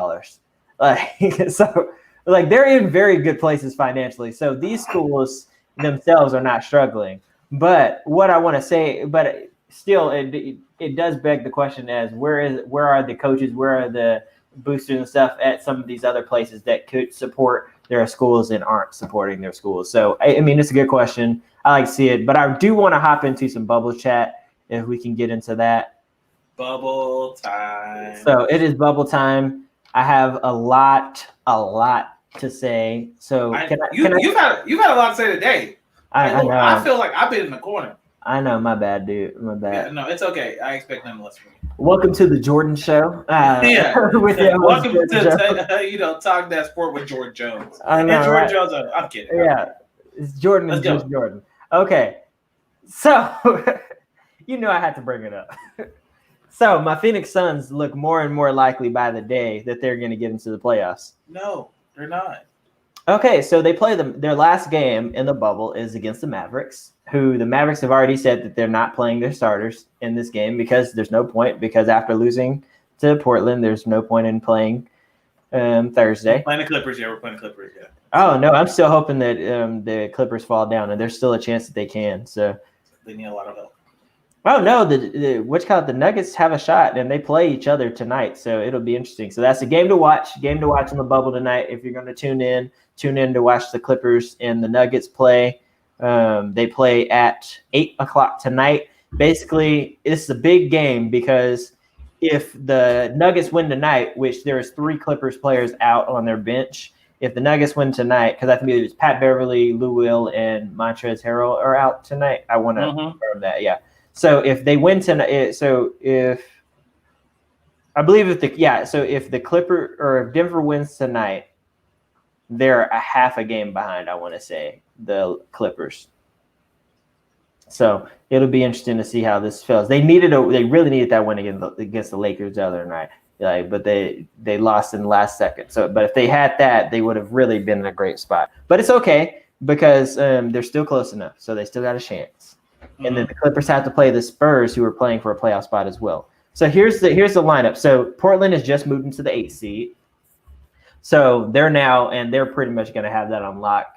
So like they're in very good places financially. So these schools themselves are not struggling. But what I want to say, but still, it does beg the question as where are the coaches, where are the boosters and stuff at some of these other places that could support their schools and aren't supporting their schools. So I mean, it's a good question. I like to see it, but I do want to hop into some bubble chat if we can get into that. Bubble time. So it is bubble time. I have a lot to say. So you've had a lot to say today. I know. I feel like I've been in the corner. I know, my bad, dude. My bad. Yeah, no, it's okay. I expect nothing less from you. Welcome to the Jordan Show. Welcome to Talk That Sport with George Jones. I know, and George Jones. I'm kidding. Yeah, it's Jordan and just Jordan. Okay, so you know I had to bring it up. So my Phoenix Suns look more and more likely by the day that they're going to get into the playoffs. No, they're not. Okay, so they play their last game in the bubble is against the Mavericks, who the Mavericks have already said that they're not playing their starters in this game because there's no point, because after losing to Portland, there's no point in playing Thursday. We're playing the Clippers, yeah. We're playing the Clippers, yeah. Oh, no, I'm still hoping that the Clippers fall down, and there's still a chance that they can. So they need a lot of help. Oh no, the Nuggets have a shot, and they play each other tonight, so it'll be interesting. So that's a game to watch. Game to watch in the bubble tonight. If you're going to tune in to watch the Clippers and the Nuggets play. They play at 8:00 tonight. Basically, it's a big game because if the Nuggets win tonight, which there's 3 Clippers players out on their bench, if the Nuggets win tonight, because I think it's Pat Beverly, Lou Will, and Montrezl Harrell are out tonight. I want to confirm that. Yeah. So if they win tonight, so if the Clipper or if Denver wins tonight, they're a half a game behind. I want to say the Clippers. So it'll be interesting to see how this feels. They really needed that win against the Lakers the other night, but they lost in the last second. So, but if they had that, they would have really been in a great spot. But it's okay because they're still close enough, so they still got a chance. And then the Clippers have to play the Spurs, who are playing for a playoff spot as well. So here's the lineup. So Portland has just moved into the 8th seed. So they're pretty much going to have that on lock.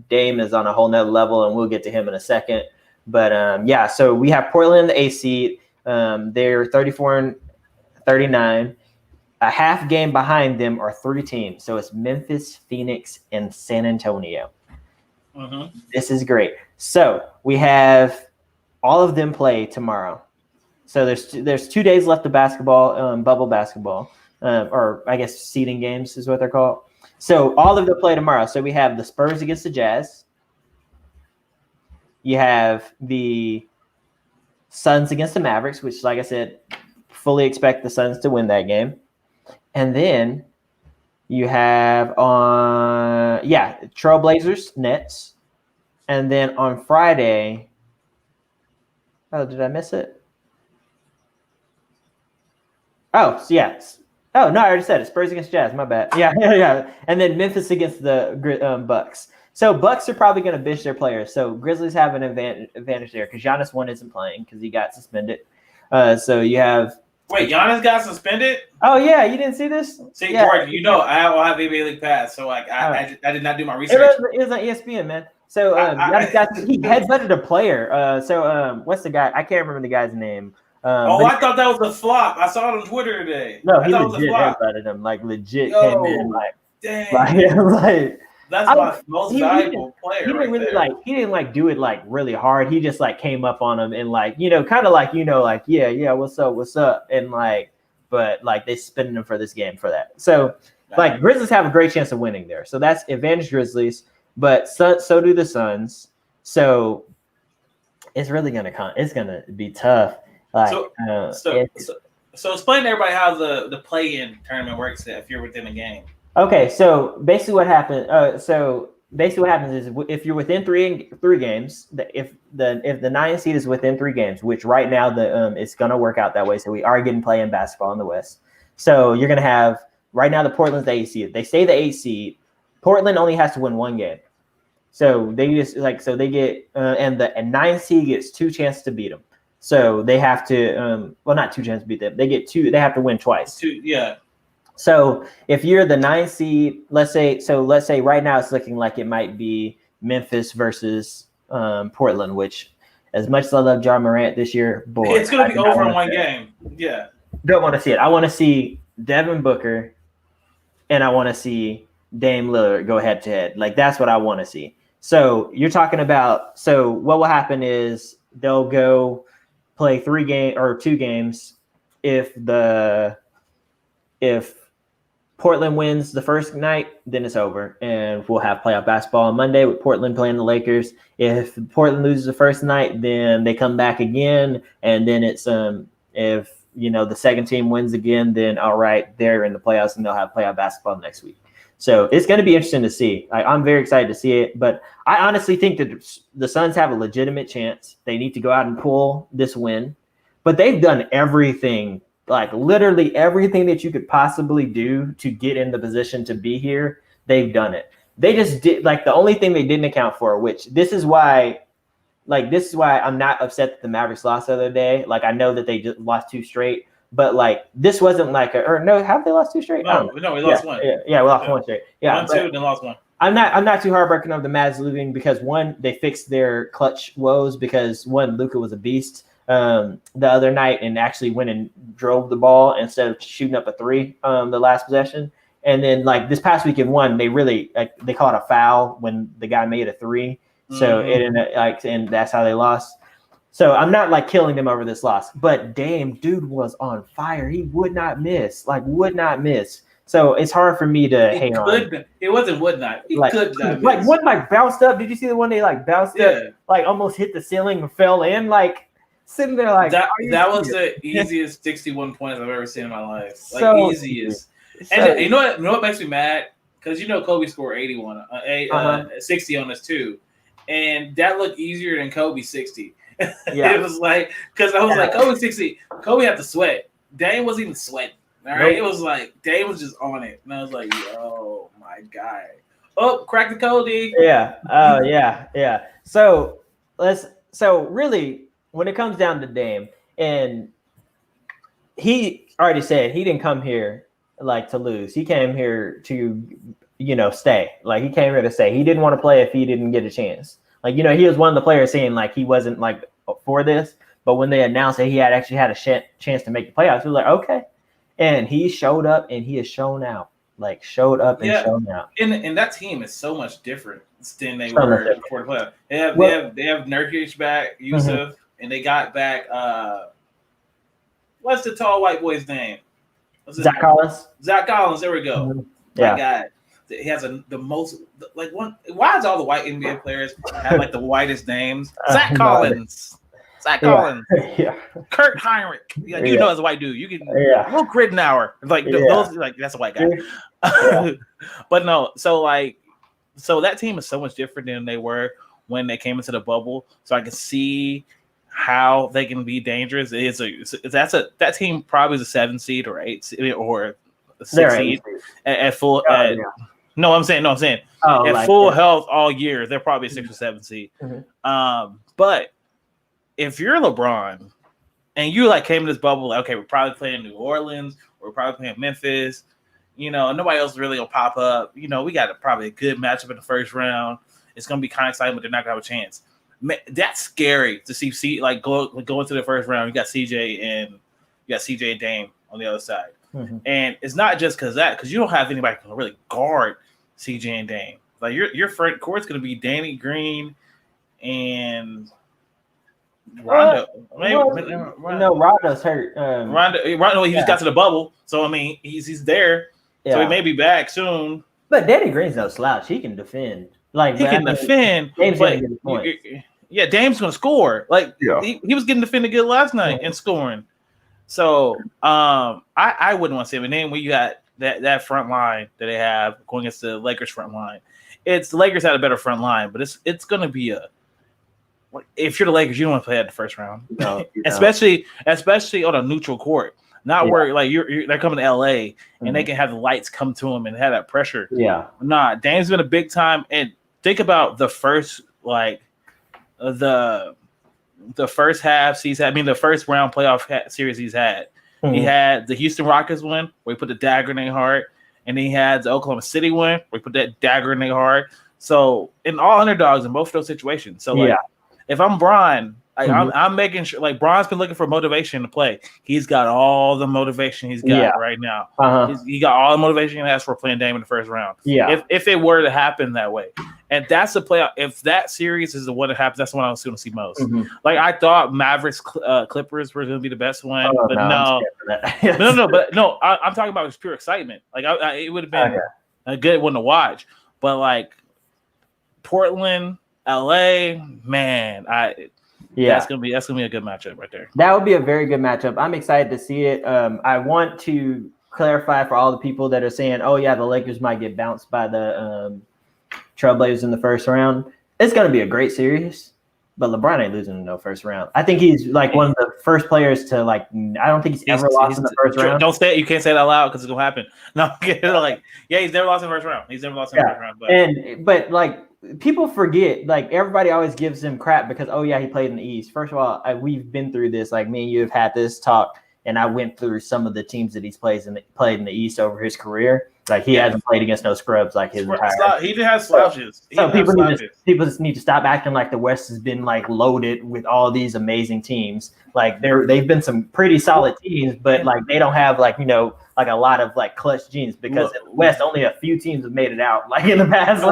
Dame is on a whole nother level, and we'll get to him in a second. But so we have Portland in the 8th seed. They're 34-39. A half game behind them are 3 teams. So it's Memphis, Phoenix, and San Antonio. This is great. So we have all of them play tomorrow. So there's 2 days left of basketball, bubble basketball, or I guess seeding games is what they're called. So all of them play tomorrow. So we have the Spurs against the Jazz. You have the Suns against the Mavericks, which, like I said, fully expect the Suns to win that game. And then you have Trailblazers, Nets. And then on Friday, did I miss it? Oh, so yes. Oh, no, I already said it. Spurs against Jazz. My bad. Yeah. And then Memphis against the Bucks. So Bucks are probably going to bench their players. So Grizzlies have an advantage there because Giannis isn't playing because he got suspended. So you have. Wait, Giannis got suspended? Oh yeah, you didn't see this? See, yeah. Jordan, I have NBA League Pass, so I did not do my research. It was on ESPN, man. So he headbutted a player. What's the guy? I can't remember the guy's name. I thought that was a flop. I saw it on Twitter today. No, he legit headbutted him. Like legit came in dang. That's my most valuable player. He didn't really do it like really hard. He just like came up on him and what's up, and but they spinning him for this game for that. So Grizzlies have a great chance of winning there. So that's advantage Grizzlies, but so do the Suns. So it's really it's gonna be tough. So explain to everybody how the play-in tournament works if you're within a game. Okay, so basically what happens is if you're within three games, if the 9 seed is within 3 games, which right now it's gonna work out that way. So we are getting play-in basketball in the West. So you're gonna have right now the Portland's the 8 seed. They stay the 8 seed. Portland only has to win 1 game. So they just they get and the 9 seed gets 2 chances to beat them. So they have to not 2 chances to beat them. They get 2. They have to win twice. 2, yeah. So if you're the 9 seed, let's say right now it's looking like it might be Memphis versus Portland, which as much as I love John Morant this year, boy, it's going to be over in 1 game. Yeah. Don't want to see it. I want to see Devin Booker and I want to see Dame Lillard go head to head. Like that's what I want to see. So you're talking about, so what will happen is they'll go play 2 games if Portland wins the first night, then it's over, and we'll have playoff basketball on Monday with Portland playing the Lakers. If Portland loses the first night, then they come back again, and then it's if the second team wins again, then all right, they're in the playoffs and they'll have playoff basketball next week. So it's going to be interesting to see. I'm very excited to see it, but I honestly think that the Suns have a legitimate chance. They need to go out and pull this win, but they've done everything, like literally everything that you could possibly do to get in the position to be here. They've done it. They just did, like, the only thing they didn't account for, which this is why I'm not upset that the Mavericks lost the other day. Like, I know that they just lost 2 straight, but like this wasn't like have they lost 2 straight? No, we lost one. Yeah, we lost 1 straight. Yeah, 1-2, then lost 1. I'm not too heartbroken of the Mavs losing because, one, they fixed their clutch woes because, one, Luka was a beast the other night and actually went and drove the ball instead of shooting up a 3 the last possession. And then, like, this past weekend, they called a foul when the guy made a 3. So it ended, and that's how they lost. So I'm not like killing them over this loss, but Dame, dude, was on fire. He would not miss. So it's hard for me to hate on. It wasn't would not. He could not. Like one bounced up. Did you see the one they bounced up? Like almost hit the ceiling and fell in. Like sitting there like that was the easiest 61 points I've ever seen in my life. Like so easiest. And you know what makes me mad? Because Kobe scored 60 on us too. And that looked easier than Kobe 60. Yeah. It was like, because I was like, Kobe 60, Kobe had to sweat. Dame wasn't even sweating. All right. Nope. It was like Dame was just on it. And I was like, oh my God. Oh, crack the code, D. Yeah. Oh, yeah. So really, when it comes down to Dame, and he already said he didn't come here like to lose. He came here to stay. Like, he came here to stay. He didn't want to play if he didn't get a chance. Like, he was one of the players saying like he wasn't like for this, but when they announced that he had actually had a chance to make the playoffs, he was like, okay. And he showed up and he has shown out. Like, shown out. And that team is so much different than they were before the playoffs. They have Nurkic back, Yusuf, and they got back what's the tall white boy's name? Zach Collins. Zach Collins, there we go. Mm-hmm. Yeah. My God. He has the most one. Why does all the white NBA players have like the whitest names? Zach Collins. Yeah. Kurt Heinrich. As a white dude, you can. Yeah. Will Gridnour. Those that's a white guy. Yeah. But no, so that team is so much different than they were when they came into the bubble. So I can see how they can be dangerous. That team probably is a 7 seed or 8 seed or a 6 seed at full. No, I'm saying at full health all year, they're probably a 6 or 7 seed. Mm-hmm. But if you're LeBron and you came in this bubble, okay, we're probably playing New Orleans, we're probably playing Memphis, nobody else really gonna pop up. We got probably a good matchup in the first round. It's gonna be kind of exciting, but they're not gonna have a chance. That's scary to see go into the first round. You got CJ and Dame on the other side. Mm-hmm. And it's not just because you don't have anybody who can really guard CJ and Dame. Like, your front court's going to be Danny Green and Rondo. No, Rondo's hurt. Rondo, he just got to the bubble, so I mean, he's there, so he may be back soon. But Danny Green's no slouch. He can defend. Like, he can defend. Dame's going to get his points. Yeah, Dame's going to score. Like, he was getting defended good last night and scoring. So I wouldn't want to say, but then when you got that front line that they have going against the Lakers front line, the Lakers had a better front line, but it's going to be if you're the Lakers, you don't want to play at the first round, especially on a neutral court, not where they're coming to LA and they can have the lights come to them and have that pressure. Yeah, Dame's been a big time, and think about the first the first half he's had. I mean, the first round playoff series he's had. Mm-hmm. He had the Houston Rockets win where he put the dagger in their heart, and then he had the Oklahoma City win where he put that dagger in their heart. So, in all underdogs in both of those situations. So, if I'm Bron, I'm making sure, Bron's been looking for motivation to play. He's got all the motivation he's got right now. Uh-huh. He got all the motivation he has for playing Dame in the first round. Yeah. If it were to happen that way. And that's the playoff. If that series is the one that happens, that's the one I was going to see most. Mm-hmm. I thought Mavericks Clippers were going to be the best one, but no. I'm talking about just pure excitement. It would have been a good one to watch. But Portland, LA, man, that's gonna be a good matchup right there. That would be a very good matchup. I'm excited to see it. I want to clarify for all the people that are saying, "Oh yeah, the Lakers might get bounced by the Trailblazers in the first round." It's going to be a great series, but LeBron ain't losing in no first round. I think he's like one of the first players to like. I don't think he's ever lost in the first round. Don't say it. You can't say that loud because it's gonna happen. No, like he's never lost in the first round. He's never lost in the first round. But like people forget, like everybody always gives him crap because he played in the East. First of all, we've been through this. Like me and you have had this talk. And I went through some of the teams that he's played in the East over his career. Like he hasn't played against no scrubs like his entire. He did have slouches. So people just need to stop acting like the West has been like loaded with all these amazing teams. Like they've been some pretty solid teams, but like they don't have like like a lot of like clutch genes because in the West only a few teams have made it out like in the past.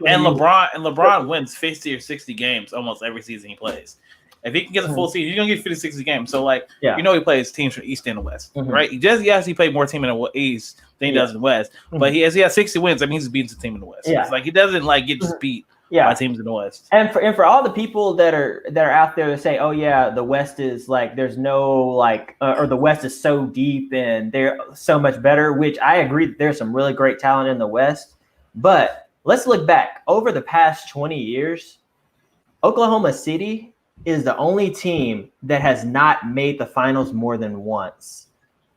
And LeBron wins 50 or 60 games almost every season he plays. If he can get the full season, he's gonna get 50, 60 games. So he plays teams from East and the West, right? He played more team in the East than he does in the West. But he has 60 wins. That means he beats a team in the West. Yeah. It's like he doesn't like get just beat by teams in the West. And for all the people that are out there that say, "Oh yeah, the West is like there's no like or the West is so deep and they're so much better," which I agree that there's some really great talent in the West. But let's look back over the past 20 years. Oklahoma City is the only team that has not made the finals more than once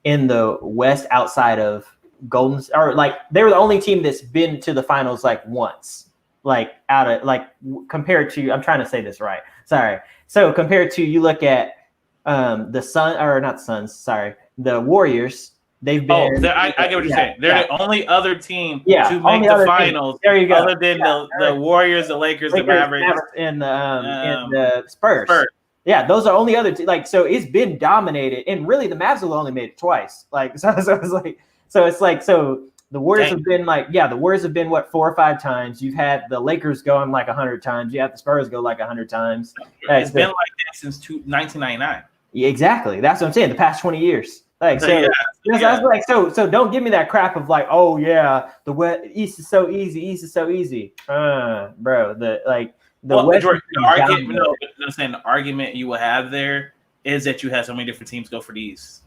in the West outside of Golden, or like they were the only team that's been to the finals like once, like out of like compared to, I'm trying to say this right. Sorry. So compared to, you look at the Warriors. They've been. I get what you're saying. They're the only other team to make the finals. There you go. Other than the Warriors, the Lakers, the Mavericks, and the Spurs. Yeah, those are only other like. So it's been dominated, and really the Mavs have only made it twice. Like so it's like the Warriors have been like the Warriors have been 4 or 5 times. You've had the Lakers going like 100 times. You have the Spurs go like 100 times. It's been like that since 1999. Yeah, exactly. That's what I'm saying. The past 20 years. Like so, I was like, so don't give me that crap of like, oh yeah, the West East is so easy, bro. The West. The argument you will have there is that you had so many different teams go for the East.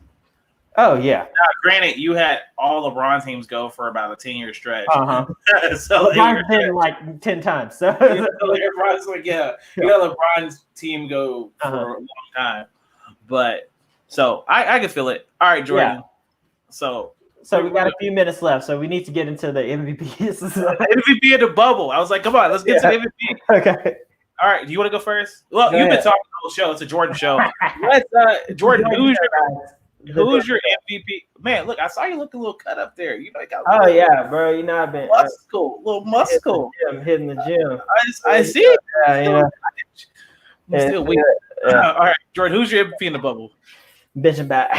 Oh yeah. Now, granted, you had all LeBron teams go for about a 10-year stretch. So LeBron's been like 10 times. So LeBron's like, you got LeBron's team go for a long time, but. So I can feel it. All right, Jordan. Yeah. So we got a few minutes left, so we need to get into the MVPs. MVP of the bubble. I was like, come on, let's get to the MVP. Okay. All right. Do you want to go first? Well, you've been talking the whole show. It's a Jordan show. Let's Jordan, who's your MVP? Man, look, I saw you looking a little cut up there. Yeah, bro. I've been little muscle. I'm hitting the gym. I see it. I'm still weak. All right, Jordan, who's your MVP in the bubble? Bitch about,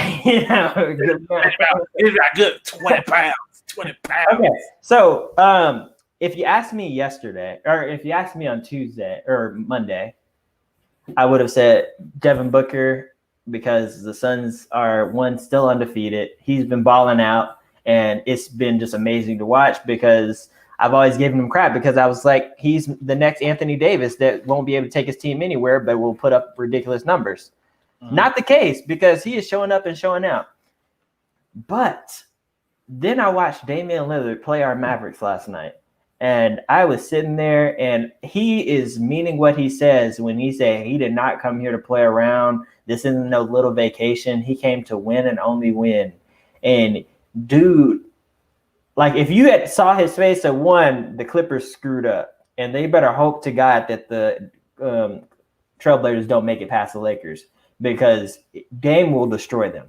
good 20 pounds. 20 pounds. Okay, so if you asked me yesterday, or if you asked me on Tuesday or Monday, I would have said Devin Booker because the Suns are still undefeated. He's been balling out, and it's been just amazing to watch because I've always given him crap because I was like, he's the next Anthony Davis that won't be able to take his team anywhere, but will put up ridiculous numbers. Not the case because he is showing up and showing out. But then I watched Damian Lillard play our Mavericks last night. And I was sitting there, and he is meaning what he says when he said he did not come here to play around. This isn't no little vacation. He came to win and only win. And dude, like if you had saw his face at one, the Clippers screwed up. And they better hope to God that the Trailblazers don't make it past the Lakers. Because Dame will destroy them.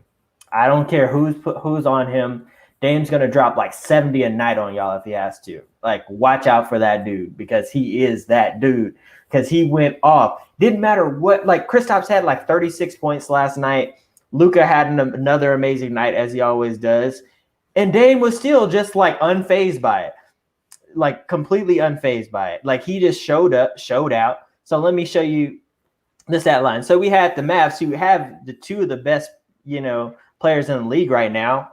I don't care who's on him. Dame's going to drop like 70 a night on y'all if he has to. Like, watch out for that dude because he is that dude. Because he went off. Didn't matter what. Like, Kristaps had like 36 points last night. Luka had another amazing night, as he always does. And Dame was still just like unfazed by it. Like, completely unfazed by it. Like, he just showed out. So let me show you the stat line. So we had the Mavs, who have the two of the best, players in the league right now,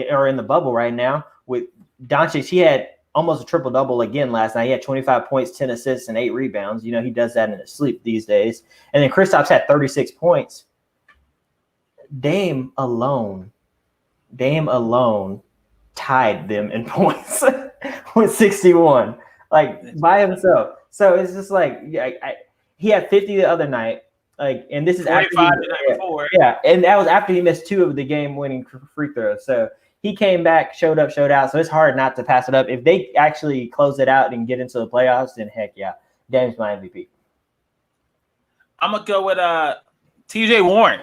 or in the bubble right now. With Doncic, he had almost a triple-double again last night. He had 25 points, 10 assists, and 8 rebounds. He does that in his sleep these days. And then Kristaps had 36 points. Dame alone tied them in points with 61, like by himself. So it's just like he had 50 the other night, like, and this is after the night before. Yeah, and that was after he missed 2 of the game-winning free throws. So he came back, showed up, showed out. So it's hard not to pass it up. If they actually close it out and get into the playoffs, then heck yeah, Dame's my MVP. I'm gonna go with TJ Warren.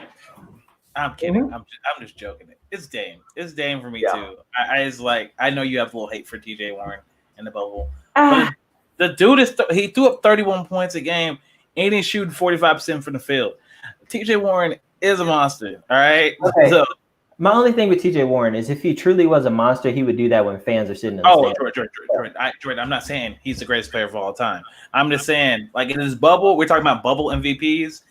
I'm kidding. Mm-hmm. I'm just joking. It's Dame. It's Dame for me too. I know you have a little hate for TJ Warren in the bubble, but the dude he threw up 31 points a game and he's shooting 45% from the field. TJ Warren is a monster. All right. Okay. So my only thing with TJ Warren is if he truly was a monster, he would do that when fans are sitting in the stands. Jordan, I'm not saying he's the greatest player of all time. I'm just saying, like, in this bubble, we're talking about bubble MVPs.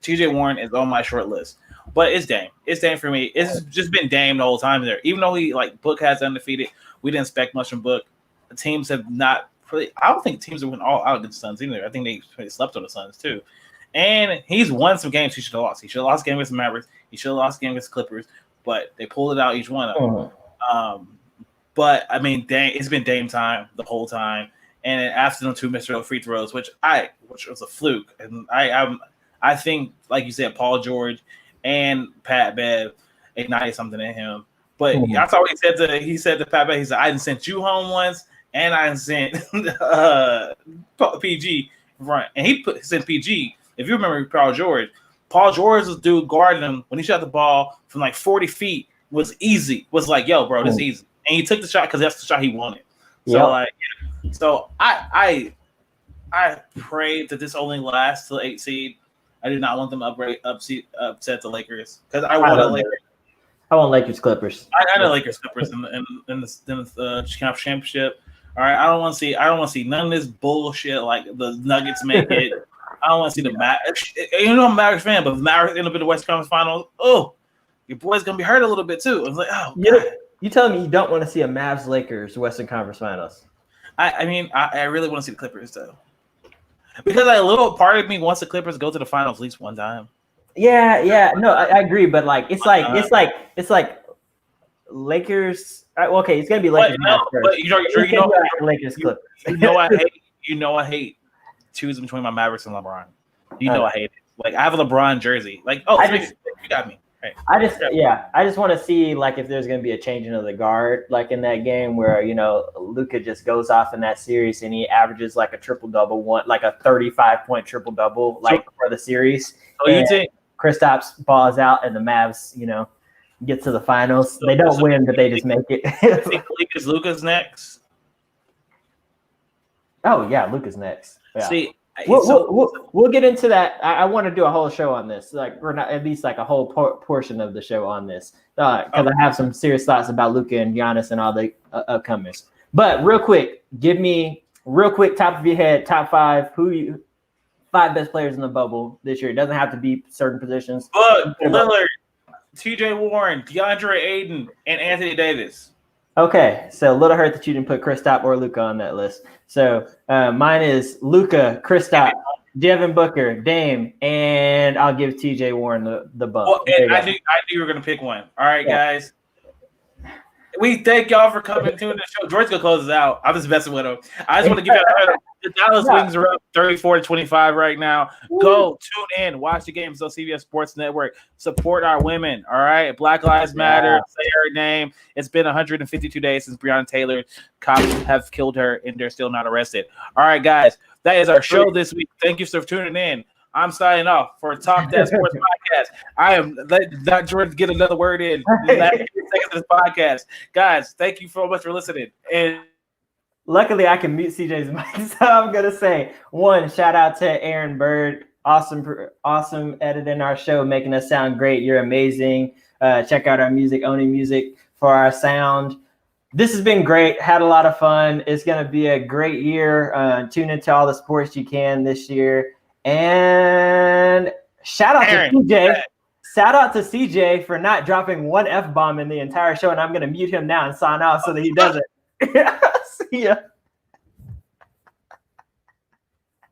TJ Warren is on my short list. But it's Dame. It's Dame for me. It's just been Dame the whole time there. Even though Book has undefeated, we didn't expect much from Book. The teams have not really – I don't think teams have went all out against the Suns either. I think they slept on the Suns too. And he's won some games he should have lost. He should have lost a game against the Mavericks. He should have lost a game against the Clippers. But they pulled it out each one of them. But, I mean, it's been Dame time the whole time. And then after them 2 missed free throws, which was a fluke. And I think, like you said, Paul George and Pat Bev ignited something in him. But that's all he said to Pat Bev. He said, I didn't send you home once, and I didn't send PG front. And he sent PG. If you remember Paul George was dude guarding him when he shot the ball from like 40 feet was easy. Was like, yo, bro, this is easy. And he took the shot because that's the shot he wanted. So so I pray that this only lasts till 8 seed. I do not want them to upset the Lakers because I want Lakers Clippers. I know Lakers Clippers in the championship. All right, I don't want to see none of this bullshit like the Nuggets make it. I don't want to see the Mavericks. You know I'm a Mavericks fan, but if the Mavericks end up in the West Conference Finals, your boy's gonna be hurt a little bit too. I was like, you telling me you don't want to see a Mavs Lakers Western Conference Finals? I mean, I really want to see the Clippers though, because a little part of me wants the Clippers to go to the finals at least one time. Yeah. No, I agree, but like it's like Lakers. Okay, it's gonna be Lakers. But you know, Lakers Clippers. You know I hate choosing between my Mavericks and LeBron. I hate it. Like I have a LeBron jersey. Like you got me. Right. I just want to see like if there's going to be a changing of the guard, like in that game where Luka just goes off in that series and he averages like a triple-double, like a 35-point triple-double, like for the series. So you think Kristaps balls out and the Mavs, get to the finals. They don't win, but they just make it. You think Luka's next? Oh yeah, Luka's next. Yeah. See. We'll get into that. I want to do a whole show on this, like or not at least like a whole portion of the show on this, because I have some serious thoughts about Luka and Giannis and all the upcomers. But real quick, give me top of your head, top 5. 5 best players in the bubble this year. It doesn't have to be certain positions. Book, Lillard, TJ Warren, DeAndre Ayton, and Anthony Davis. Okay, so a little hurt that you didn't put Kristaps or Luka on that list. So mine is Luka, Kristaps, Devin Booker, Dame, and I'll give TJ Warren the bump. Well, and I knew you were going to pick one. All right, guys. We thank y'all for coming to the show. George's going to close us out. I'm just messing with him. I just want to give you the Dallas Wings are up 34-25 right now. Go, tune in, watch the games on CBS Sports Network. Support our women, all right? Black Lives Matter, say her name. It's been 152 days since Breonna Taylor. Cops have killed her, and they're still not arrested. All right, guys, that is our show this week. Thank you for tuning in. I'm signing off for Talk That Sports Podcast. I am letting Dr. Jordan get another word in the last 10 seconds of this podcast. Guys, thank you so much for listening. And luckily, I can mute CJ's mic, so I'm going to say, one, shout out to Eryn Bird. Awesome editing our show, making us sound great. You're amazing. Check out our music, Owning Music, for our sound. This has been great. Had a lot of fun. It's going to be a great year. Tune into all the sports you can this year. And shout out to CJ. Shout out to CJ for not dropping one F-bomb in the entire show. And I'm going to mute him now and sign off so that he doesn't. See ya.